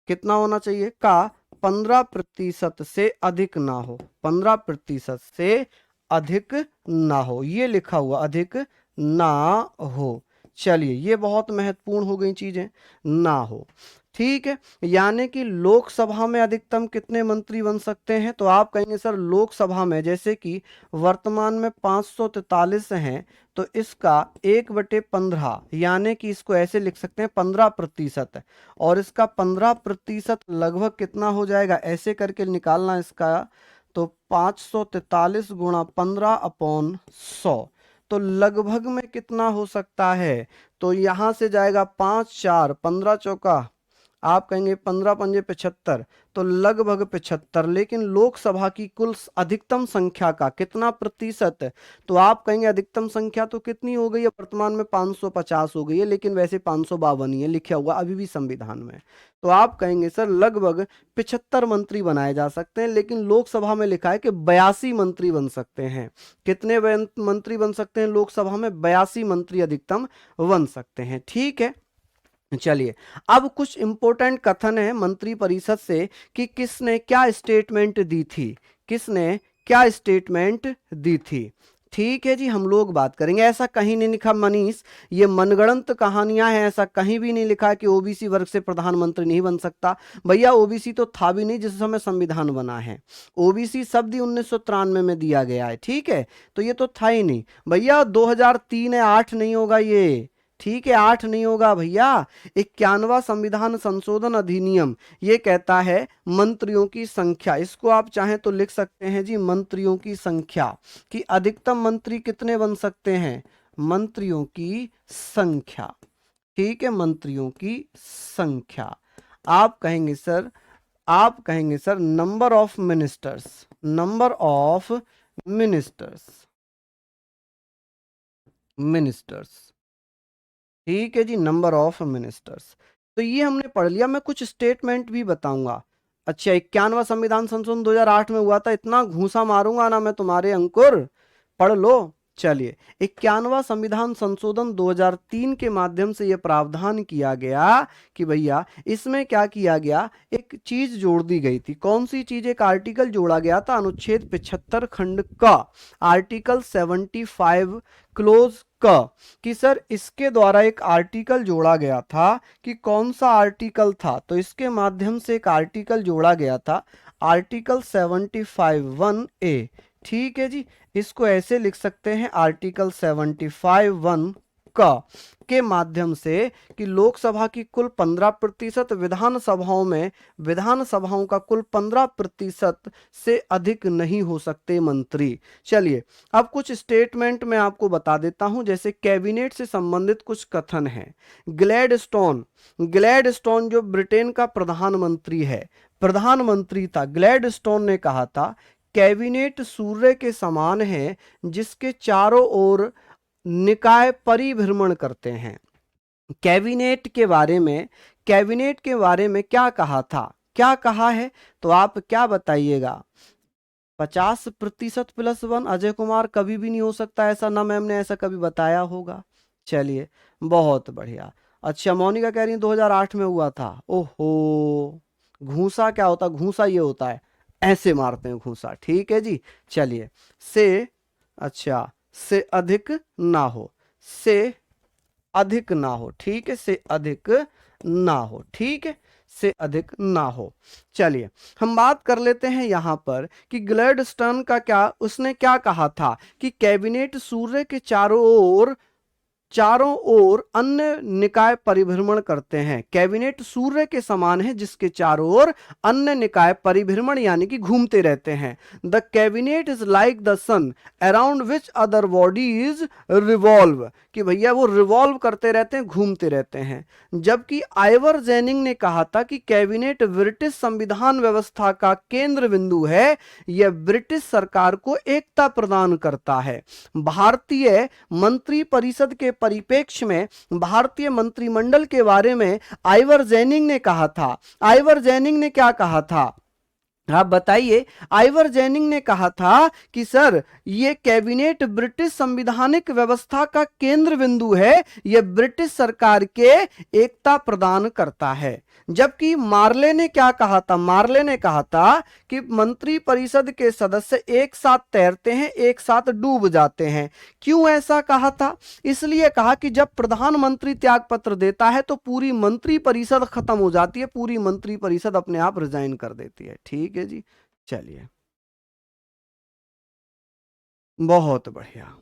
कितना होना चाहिए? का 15% से अधिक ना हो, 15% से अधिक ना हो, ये लिखा हुआ, अधिक ना हो। चलिए, ये बहुत महत्वपूर्ण हो गई चीजें, ना हो। ठीक है, यानी कि लोकसभा में अधिकतम कितने मंत्री बन सकते हैं? तो आप कहेंगे सर लोकसभा में जैसे कि वर्तमान में 543 हैं, तो इसका 1/15 यानी कि इसको ऐसे लिख सकते हैं 15%, और इसका 15% लगभग कितना हो जाएगा, ऐसे करके निकालना इसका, तो 543 गुणा 15/100, तो लगभग में कितना हो सकता है? तो यहां से जाएगा 5 4 15 चौका, आप कहेंगे 15 पंजे 75, तो लगभग 75। लेकिन लोकसभा की कुल अधिकतम संख्या का कितना प्रतिशत? तो आप कहेंगे अधिकतम संख्या तो कितनी हो गई है, वर्तमान में 550 हो गई है, लेकिन वैसे 552 ही है लिखा हुआ अभी भी संविधान में। तो आप कहेंगे सर लगभग 75 मंत्री बनाए जा सकते हैं, लेकिन लोकसभा में लिखा है कि 82 मंत्री बन सकते हैं। कितने मंत्री बन सकते हैं लोकसभा में? 82 मंत्री अधिकतम बन सकते हैं। ठीक है, चलिए, अब कुछ इंपॉर्टेंट कथन है मंत्री परिषद से कि किसने क्या स्टेटमेंट दी थी, किसने क्या स्टेटमेंट दी थी। ठीक है जी, हम लोग बात करेंगे। ऐसा कहीं नहीं लिखा मनीष, ये मनगढ़ंत कहानियां हैं, ऐसा कहीं भी नहीं लिखा कि ओबीसी वर्ग से प्रधानमंत्री नहीं बन सकता। भैया ओबीसी तो था भी नहीं जिस समय संविधान बना है, ओबीसी शब्द ही 1993 में दिया गया है। ठीक है, तो ये तो था ही नहीं भैया, 2003 है, 8 नहीं होगा ये। ठीक है, 8 नहीं होगा भैया। 91वां संविधान संशोधन अधिनियम ये कहता है मंत्रियों की संख्या, इसको आप चाहें तो लिख सकते हैं जी मंत्रियों की संख्या, कि अधिकतम मंत्री कितने बन सकते हैं, मंत्रियों की संख्या। ठीक है, मंत्रियों की संख्या। आप कहेंगे sir, number of ministers, number of ministers. ठीक है जी, नंबर ऑफ मिनिस्टर्स। तो ये हमने पढ़ लिया, मैं कुछ स्टेटमेंट भी बताऊंगा। अच्छा, 91वां संविधान संशोधन 2008 में हुआ था, इतना घूसा मारूंगा ना मैं तुम्हारे अंकुर, पढ़ लो। चलिए, 91वां संविधान संशोधन 2003 के माध्यम से यह प्रावधान किया गया कि भैया इसमें क्या किया गया, एक चीज जोड़ दी गई थी। कौन सी चीज? एक आर्टिकल जोड़ा गया था, अनुच्छेद 75 खंड का, आर्टिकल 75 क्लोज का, कि सर इसके द्वारा एक आर्टिकल जोड़ा गया था। कि कौन सा आर्टिकल था? तो इसके माध्यम से एक आर्टिकल जोड़ा गया था, आर्टिकल 75(1)(a। ठीक है जी, इसको ऐसे लिख सकते हैं, आर्टिकल 75(1) का के माध्यम से कि लोकसभा की कुल 15%, विधानसभाओं का कुल 15% से अधिक नहीं हो सकते मंत्री। चलिए, अब कुछ स्टेटमेंट मैं आपको बता देता हूं, जैसे कैबिनेट से संबंधित कुछ कथन हैं। ग्लैडस्टोन जो ब्रिटेन का प्रधानमंत्री था, ग्लैडस्टोन ने कहा था कैबिनेट सूर्य के समान है जिसके चारों ओर निकाय परिभ्रमण करते हैं। कैबिनेट के बारे में क्या कहा था, क्या कहा है? तो आप क्या बताइएगा? 50% +1। अजय कुमार, कभी भी नहीं हो सकता ऐसा, ना मैम ने ऐसा कभी बताया होगा। चलिए, बहुत बढ़िया। अच्छा, मोनिका कह रही है 2008 में हुआ था। ओहो, घूसा क्या होता? घूसा ये होता है, ऐसे मारते हैं घूसा। ठीक है जी, चलिए, से अच्छा से अधिक ना हो, से अधिक ना हो। ठीक है, से अधिक ना हो। ठीक है, से अधिक ना हो। चलिए, हम बात कर लेते हैं यहां पर कि ग्लैडस्टोन का क्या, उसने क्या कहा था कि कैबिनेट सूर्य के चारों ओर चारों ओर अन्य निकाय परिभ्रमण करते हैं। कैबिनेट सूर्य के समान है जिसके चारों ओर अन्य निकाय परिभ्रमण यानी कि घूमते रहते हैं। The cabinet is like the sun around which other bodies revolve, कि भैया वो रिवॉल्व करते रहते हैं, घूमते रहते हैं। जबकि आइवर जेनिंग ने कहा था कि कैबिनेट ब्रिटिश संविधान व्यवस्था का केंद्र बिंदु है, यह ब्रिटिश सरकार को एकता प्रदान करता है। भारतीय मंत्री परिषद के परिप्रेक्ष्य में भारतीय मंत्रिमंडल के बारे में आइवर जेनिंग ने कहा था। आइवर जेनिंग ने क्या कहा था, आप बताइए। आइवर जेनिंग ने कहा था कि सर ये कैबिनेट ब्रिटिश संविधानिक व्यवस्था का केंद्र बिंदु है, यह ब्रिटिश सरकार के एकता प्रदान करता है। जबकि मार्ले ने क्या कहा था, मार्ले ने कहा था कि मंत्री परिषद के सदस्य एक साथ तैरते हैं, एक साथ डूब जाते हैं। क्यों ऐसा कहा था, इसलिए कहा कि जब प्रधानमंत्री त्याग पत्र देता है तो पूरी मंत्री परिषद खत्म हो जाती है, पूरी मंत्री परिषद अपने आप रिजाइन कर देती है। ठीक है जी, चलिए बहुत बढ़िया,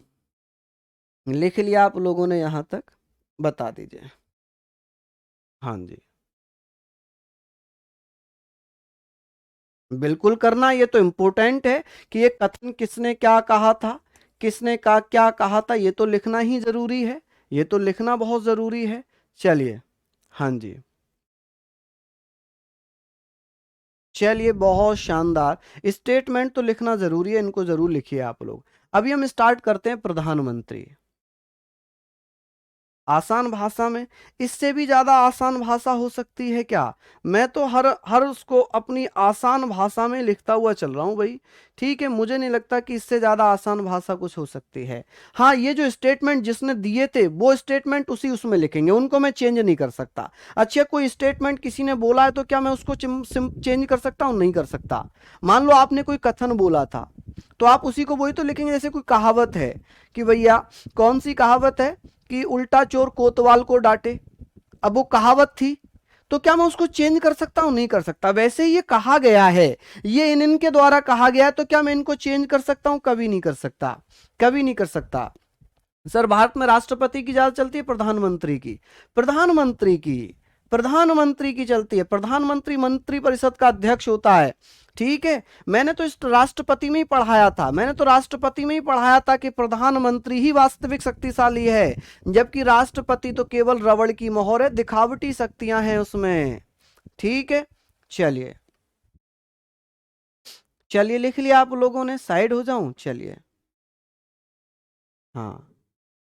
लिख लिया आप लोगों ने यहां तक, बता दीजिए। हाँ जी, बिल्कुल करना, ये तो इंपॉर्टेंट है कि ये कथन किसने क्या कहा था, किसने का क्या कहा था, ये तो लिखना ही जरूरी है, ये तो लिखना बहुत जरूरी है। चलिए, हाँ जी, चलिए बहुत शानदार, स्टेटमेंट तो लिखना जरूरी है, इनको जरूर लिखिए आप लोग। अभी हम स्टार्ट करते हैं प्रधानमंत्री। आसान भाषा में, इससे भी ज्यादा आसान भाषा हो सकती है क्या? मैं तो हर हर उसको अपनी आसान भाषा में लिखता हुआ चल रहा हूं भाई। ठीक है, मुझे नहीं लगता कि इससे ज्यादा आसान भाषा कुछ हो सकती है। हाँ, ये जो स्टेटमेंट जिसने दिए थे वो स्टेटमेंट उसी उसमें लिखेंगे, उनको मैं चेंज नहीं कर सकता। अच्छा, कोई स्टेटमेंट किसी ने बोला है तो क्या मैं उसको चेंज कर सकता हूँ? नहीं कर सकता। मान लो आपने कोई कथन बोला था तो आप उसी को वही तो लिखेंगे। जैसे कोई कहावत है कि भैया, कौन सी कहावत है कि उल्टा चोर कोतवाल को डांटे, अब वो कहावत थी, तो क्या मैं उसको चेंज कर सकता हूं? नहीं कर सकता। वैसे ही ये कहा गया है, ये इनके द्वारा कहा गया है, तो क्या मैं इनको चेंज कर सकता हूं? कभी नहीं कर सकता, कभी नहीं कर सकता। सर भारत में राष्ट्रपति की ज्यादा चलती है प्रधानमंत्री की? प्रधानमंत्री की, प्रधानमंत्री की चलती है। प्रधानमंत्री मंत्री परिषद का अध्यक्ष होता है। ठीक है, मैंने तो इस राष्ट्रपति में ही पढ़ाया था, मैंने तो राष्ट्रपति में ही पढ़ाया था कि प्रधानमंत्री ही वास्तविक शक्तिशाली है, जबकि राष्ट्रपति तो केवल रबड़ की मोहर है, दिखावटी शक्तियां हैं उसमें। ठीक है, चलिए, चलिए लिख लिया आप लोगों ने, साइड हो जाऊं? चलिए, हाँ,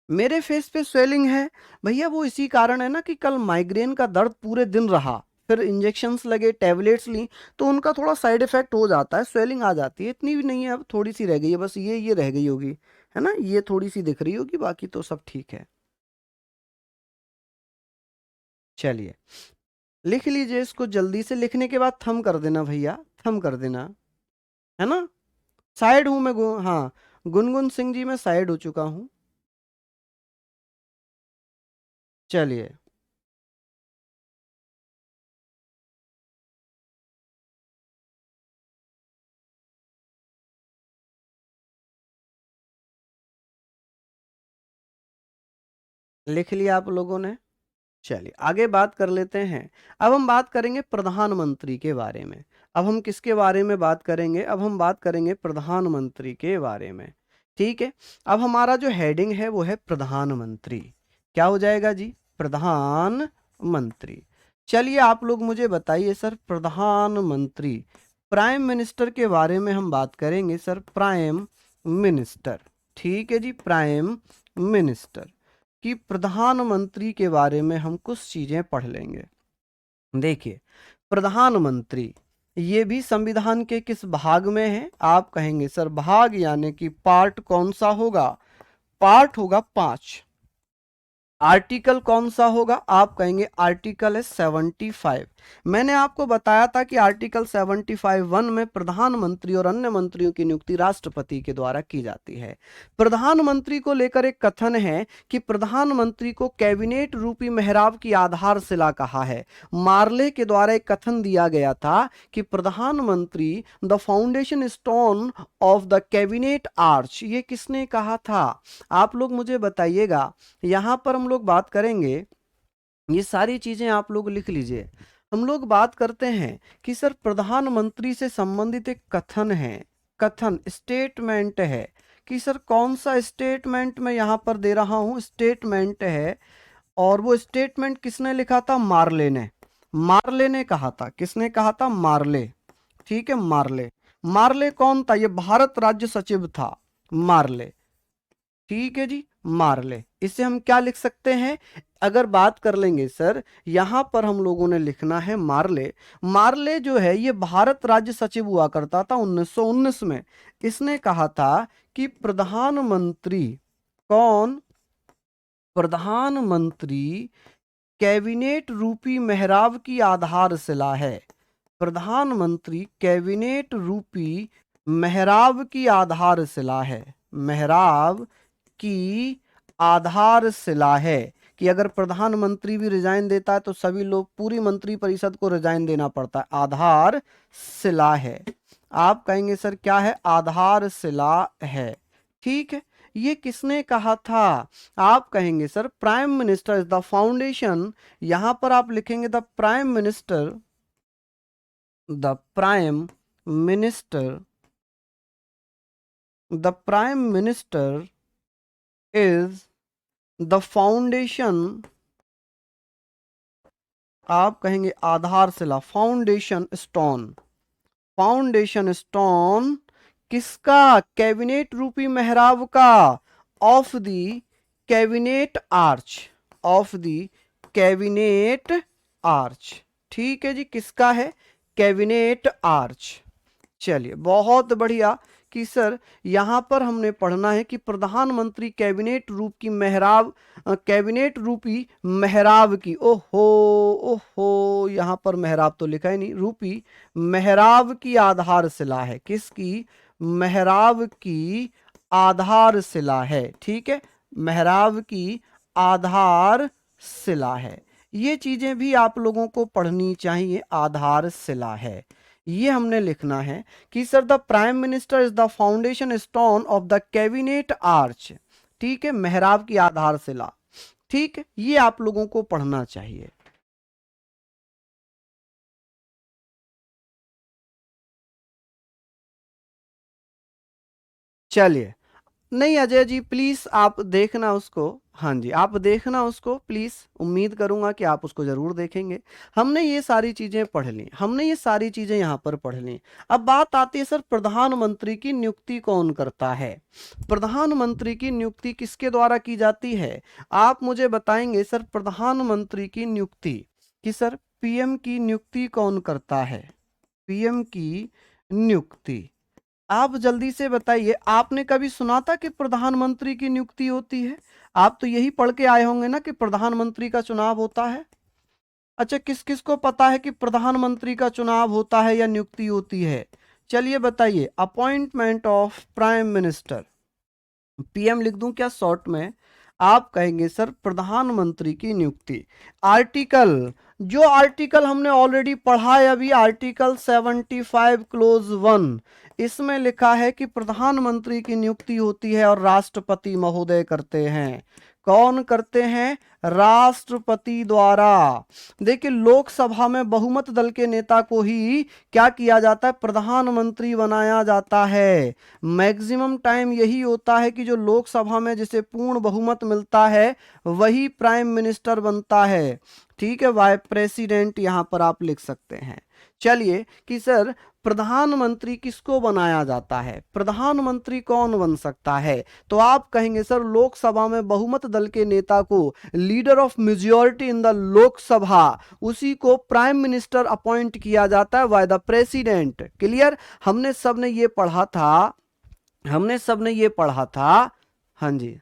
मेरे फेस पे स्वेलिंग है भैया, वो इसी कारण है ना कि कल माइग्रेन का दर्द पूरे दिन रहा, फिर इंजेक्शंस लगे, टैबलेट्स ली, तो उनका थोड़ा साइड इफेक्ट हो जाता है, स्वेलिंग आ जाती है। इतनी भी नहीं है, अब थोड़ी सी रह गई है बस, ये रह गई होगी, है ना, ये थोड़ी सी दिख रही होगी, बाकी तो सब ठीक है। चलिए, लिख लीजिए इसको, जल्दी से लिखने के बाद थम कर देना भैया, थम कर देना, है ना। साइड हूं मैं, हाँ, गुनगुन सिंह जी मैं साइड हो चुका हूं। चलिए, लिख लिया आप लोगों ने। चलिए आगे बात कर लेते हैं। अब हम बात करेंगे प्रधानमंत्री के बारे में। अब हम किसके बारे में बात करेंगे? अब हम बात करेंगे प्रधानमंत्री के बारे में। ठीक है, अब हमारा जो हेडिंग है वो है प्रधानमंत्री। क्या हो जाएगा जी? प्रधानमंत्री। चलिए आप लोग मुझे बताइए सर, प्रधानमंत्री, प्राइम मिनिस्टर के बारे में हम बात करेंगे सर, प्राइम मिनिस्टर। ठीक है जी, प्राइम मिनिस्टर कि प्रधानमंत्री के बारे में हम कुछ चीजें पढ़ लेंगे। देखिए, प्रधानमंत्री ये भी संविधान के किस भाग में है? आप कहेंगे सर भाग यानी कि पार्ट कौन सा होगा? पार्ट होगा 5। आर्टिकल कौन सा होगा? आप कहेंगे आर्टिकल है 75। मैंने आपको बताया था कि आर्टिकल 75(1) में प्रधानमंत्री और अन्य मंत्रियों की नियुक्ति राष्ट्रपति के द्वारा की जाती है। प्रधानमंत्री को लेकर एक कथन है कि प्रधानमंत्री को कैबिनेट रूपी मेहराब की आधारशिला कहा है। मार्ले के द्वारा एक कथन दिया गया था कि प्रधानमंत्री the foundation stone of the cabinet arch. ये किसने कहा था? आप लोग मुझे बताइएगा। यहां पर हम लोग बात करेंगे, ये सारी चीजें आप लोग लिख लीजिए। हम लोग बात करते हैं कि सर प्रधानमंत्री से संबंधित एक कथन है, कथन स्टेटमेंट है कि सर कौन सा स्टेटमेंट मैं यहां पर दे रहा हूं, स्टेटमेंट है। और वो स्टेटमेंट किसने लिखा था? मार्ले ने। मार्ले ने कहा था। किसने कहा था? मार्ले। ठीक है, मार्ले। मार्ले कौन था? ये भारत राज्य सचिव था, मार्ले। ठीक है जी, मार्ले। इसे हम क्या लिख सकते हैं? अगर बात कर लेंगे सर, यहां पर हम लोगों ने लिखना है मार्ले। मार्ले जो है ये भारत राज्य सचिव हुआ करता था 1919 में। इसने कहा था कि प्रधानमंत्री, कौन? प्रधानमंत्री कैबिनेट रूपी मेहराब की आधारशिला है। प्रधानमंत्री कैबिनेट रूपी मेहराब की आधारशिला है। मेहराब की आधारशिला है कि अगर प्रधानमंत्री भी रिजाइन देता है तो सभी लोग, पूरी मंत्री परिषद को रिजाइन देना पड़ता है। आधारशिला है। आप कहेंगे सर क्या है? आधारशिला है। ठीक है, ये किसने कहा था? आप कहेंगे sir prime minister is the foundation. यहां पर आप लिखेंगे the prime minister, the prime minister, the prime minister is the foundation. आप कहेंगे आधारशिला, फाउंडेशन स्टोन। फाउंडेशन स्टोन किसका? कैबिनेट रूपी मेहराब का। Of the cabinet arch, of the cabinet arch. ठीक है जी, किसका है? Cabinet arch. चलिए, बहुत बढ़िया कि सर यहां पर हमने पढ़ना है कि प्रधानमंत्री कैबिनेट रूप की मेहराब, कैबिनेट रूपी मेहराब की, ओहो ओहो, यहां पर मेहराब तो लिखा ही नहीं, रूपी मेहराब की आधारशिला है। किसकी? मेहराब की आधारशिला है। ठीक है, मेहराब की आधारशिला है। ये चीजें भी आप लोगों को पढ़नी चाहिए। आधारशिला है, ये हमने लिखना है कि sir the prime minister is the foundation stone of the cabinet arch. ठीक है, मेहराब की आधारशिला। ठीक है, ये आप लोगों को पढ़ना चाहिए। चलिए, नहीं अजय जी प्लीज आप देखना उसको। हाँ जी, आप देखना उसको प्लीज। उम्मीद करूंगा कि आप उसको जरूर देखेंगे। हमने ये सारी चीजें पढ़ ली, हमने ये सारी चीजें यहाँ पर पढ़ ली। अब बात आती है सर प्रधानमंत्री की नियुक्ति कौन करता है? प्रधानमंत्री की नियुक्ति किसके द्वारा की जाती है? आप मुझे बताएंगे सर प्रधानमंत्री की नियुक्ति कि सर पीएम की नियुक्ति कौन करता है? पीएम की नियुक्ति आप जल्दी से बताइए। आपने कभी सुना था कि प्रधानमंत्री की नियुक्ति होती है? आप तो यही पढ़ के आए होंगे ना कि प्रधानमंत्री का चुनाव होता है। अच्छा, किस किस को पता है कि प्रधानमंत्री का चुनाव होता है या नियुक्ति होती है? चलिए बताइए। Appointment of prime minister, PM लिख दूं क्या शॉर्ट में? आप कहेंगे सर प्रधानमंत्री की नियुक्ति। आर्टिकल, जो आर्टिकल हमने ऑलरेडी पढ़ा है अभी, आर्टिकल 75 क्लोज 1, इसमें लिखा है कि प्रधानमंत्री की नियुक्ति होती है और राष्ट्रपति महोदय करते हैं। कौन करते हैं? राष्ट्रपति द्वारा। देखिए, लोकसभा में बहुमत दल के नेता को ही क्या किया जाता है? प्रधानमंत्री बनाया जाता है। मैक्सिमम टाइम यही होता है कि जो लोकसभा में जिसे पूर्ण बहुमत मिलता है वही प्राइम मिनिस्टर बनता है। ठीक है, वाइस प्रेसिडेंट यहां पर आप लिख सकते हैं। चलिए कि सर प्रधानमंत्री किसको बनाया जाता है? प्रधानमंत्री कौन बन सकता है? तो आप कहेंगे सर लोकसभा में बहुमत दल के नेता को, leader of majority in the Lok Sabha, उसी को प्राइम मिनिस्टर अपॉइंट किया जाता है बाय द प्रेसिडेंट। क्लियर? हमने सबने ये पढ़ा था, हमने सबने ये पढ़ा था। हाँ जी,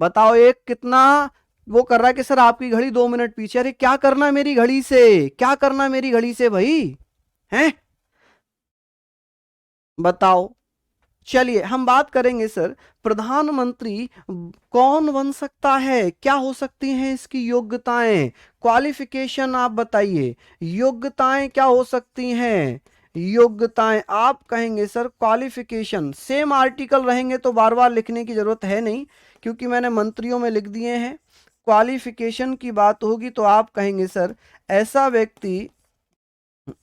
बताओ एक कितना वो कर रहा है कि सर आपकी घड़ी 2 मिनट पीछे। अरे क्या करना है मेरी घड़ी से, क्या करना है मेरी घड़ी से भाई, हैं? बताओ। चलिए हम बात करेंगे सर, प्रधानमंत्री कौन बन सकता है, क्या हो सकती हैं इसकी योग्यताएं, क्वालिफिकेशन आप बताइए, योग्यताएं क्या हो सकती हैं, योग्यताएं आप कहेंगे सर क्वालिफिकेशन। सेम आर्टिकल रहेंगे तो बार बार लिखने की जरूरत है नहीं, क्योंकि मैंने मंत्रियों में लिख दिए हैं। क्वालिफिकेशन की बात होगी तो आप कहेंगे सर ऐसा व्यक्ति,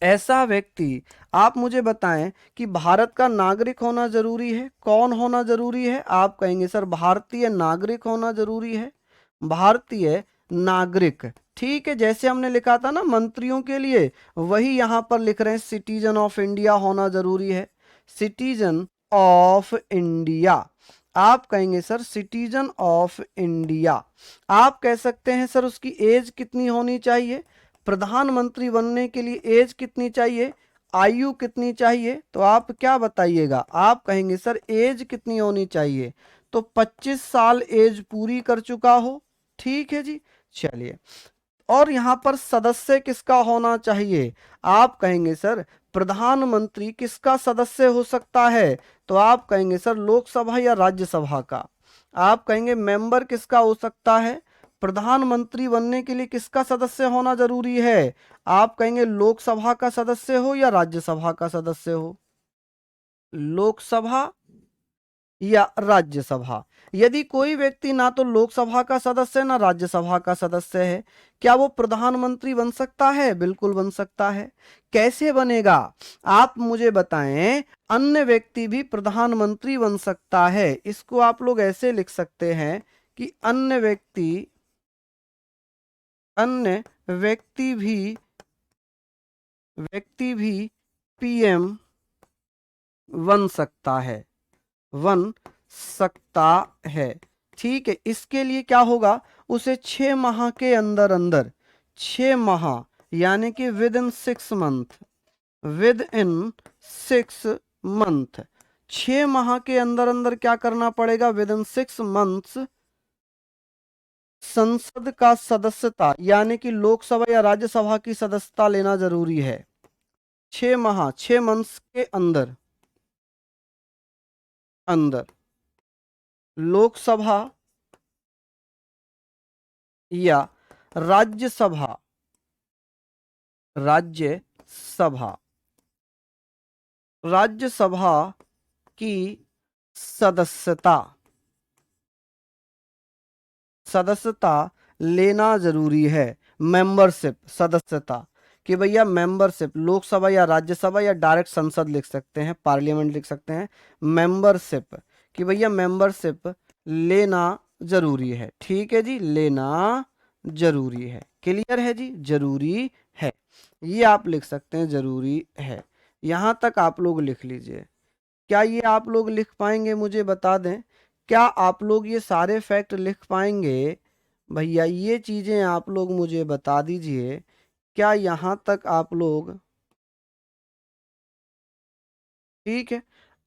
ऐसा व्यक्ति आप मुझे बताएं कि भारत का नागरिक होना जरूरी है। कौन होना जरूरी है? आप कहेंगे सर भारतीय नागरिक होना जरूरी है, भारतीय नागरिक। ठीक है, जैसे हमने लिखा था ना मंत्रियों के लिए, वही यहां पर लिख रहे हैं, सिटीजन ऑफ इंडिया होना जरूरी है, सिटीजन ऑफ इंडिया। आप कहेंगे सर सिटीजन ऑफ इंडिया। आप कह सकते हैं सर उसकी एज कितनी होनी चाहिए, प्रधानमंत्री बनने के लिए एज कितनी चाहिए, आयु कितनी चाहिए, तो आप क्या बताइएगा? आप कहेंगे सर एज कितनी होनी चाहिए, तो 25 साल एज पूरी कर चुका हो। ठीक है जी, चलिए। और यहां पर सदस्य किसका होना चाहिए? आप कहेंगे सर प्रधानमंत्री किसका सदस्य हो सकता है, तो आप कहेंगे सर लोकसभा या राज्यसभा का। आप कहेंगे मेंबर किसका हो सकता है, प्रधानमंत्री बनने के लिए किसका सदस्य होना जरूरी है? आप कहेंगे लोकसभा का सदस्य हो या राज्यसभा का सदस्य हो, लोकसभा या राज्यसभा। यदि कोई व्यक्ति ना तो लोकसभा का सदस्य ना राज्यसभा का सदस्य है, क्या वो प्रधानमंत्री बन सकता है? बिल्कुल बन सकता है। कैसे बनेगा आप मुझे बताएं? अन्य व्यक्ति भी प्रधानमंत्री बन सकता है। इसको आप लोग ऐसे लिख सकते हैं कि अन्य व्यक्ति भी पीएम बन सकता है, बन सकता है। ठीक है, इसके लिए क्या होगा, उसे 6 माह के अंदर अंदर, 6 माह यानी कि with in 6 month, with in 6 month, 6 माह के अंदर अंदर क्या करना पड़ेगा, विद इन 6 मंथ्स संसद का सदस्यता यानी कि लोकसभा या राज्यसभा की सदस्यता लेना जरूरी है। 6 माह, 6 मंथ्स के अंदर अंदर लोकसभा या राज्यसभा, राज्यसभा, राज्यसभा की सदस्यता, सदस्यता लेना जरूरी है। मेंबरशिप, सदस्यता, कि भैया मेंबरशिप लोकसभा या राज्यसभा या डायरेक्ट संसद लिख सकते हैं, पार्लियामेंट लिख सकते हैं। मेंबरशिप, कि भैया मेंबरशिप लेना जरूरी है। ठीक है जी, लेना जरूरी है। क्लियर है जी, जरूरी है, ये आप लिख सकते हैं, जरूरी है। यहां तक आप लोग लिख लीजिए। क्या ये आप लोग लिख पाएंगे, मुझे बता दें, क्या आप लोग ये सारे फैक्ट लिख पाएंगे? भैया ये चीजें आप लोग मुझे बता दीजिए, क्या यहां तक आप लोग, ठीक है,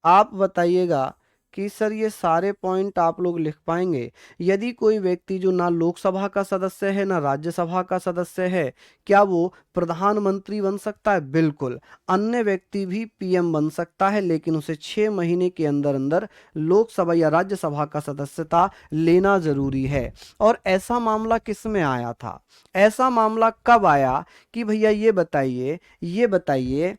आप बताइएगा कि सर ये सारे पॉइंट आप लोग लिख पाएंगे? यदि कोई व्यक्ति जो ना लोकसभा का सदस्य है ना राज्यसभा का सदस्य है, क्या वो प्रधानमंत्री बन सकता है? बिल्कुल। अन्य व्यक्ति भी पीएम बन सकता है, लेकिन उसे 6 महीने के अंदर अंदर लोकसभा या राज्यसभा का सदस्यता लेना जरूरी है। और ऐसा मामला किस में आया था, ऐसा मामला कब आया, कि भैया ये बताइए, ये बताइए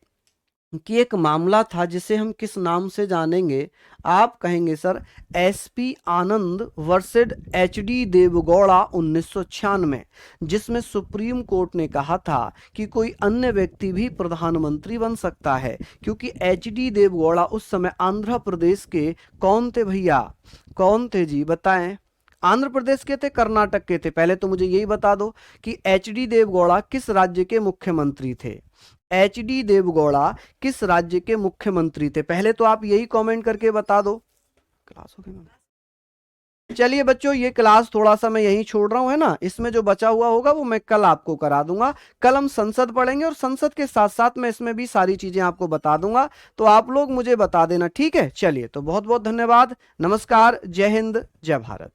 कि एक मामला था जिसे हम किस नाम से जानेंगे? आप कहेंगे sir SP Anand versus HD Deve Gowda 1996, जिसमें सुप्रीम कोर्ट ने कहा था कि कोई अन्य व्यक्ति भी प्रधानमंत्री बन सकता है। क्योंकि एचडी देवगौड़ा उस समय आंध्र प्रदेश के कौन थे भैया, कौन थे जी बताएं? आंध्र प्रदेश के थे, कर्नाटक के थे? पहले तो मुझे यही बता दो कि एचडी देवगौड़ा किस राज्य के मुख्यमंत्री थे, एचडी देवगौड़ा किस राज्य के मुख्यमंत्री थे? पहले तो आप यही कमेंट करके बता दो। क्लास हो गई। चलिए बच्चों, ये क्लास थोड़ा सा मैं यहीं छोड़ रहा हूं, है ना, इसमें जो बचा हुआ होगा वो मैं कल आपको करा दूंगा। कल हम संसद पढ़ेंगे और संसद के साथ साथ मैं इसमें भी सारी चीजें आपको बता दूंगा, तो आप लोग मुझे बता देना, ठीक है? चलिए, तो बहुत बहुत धन्यवाद, नमस्कार, जय हिंद, जय भारत।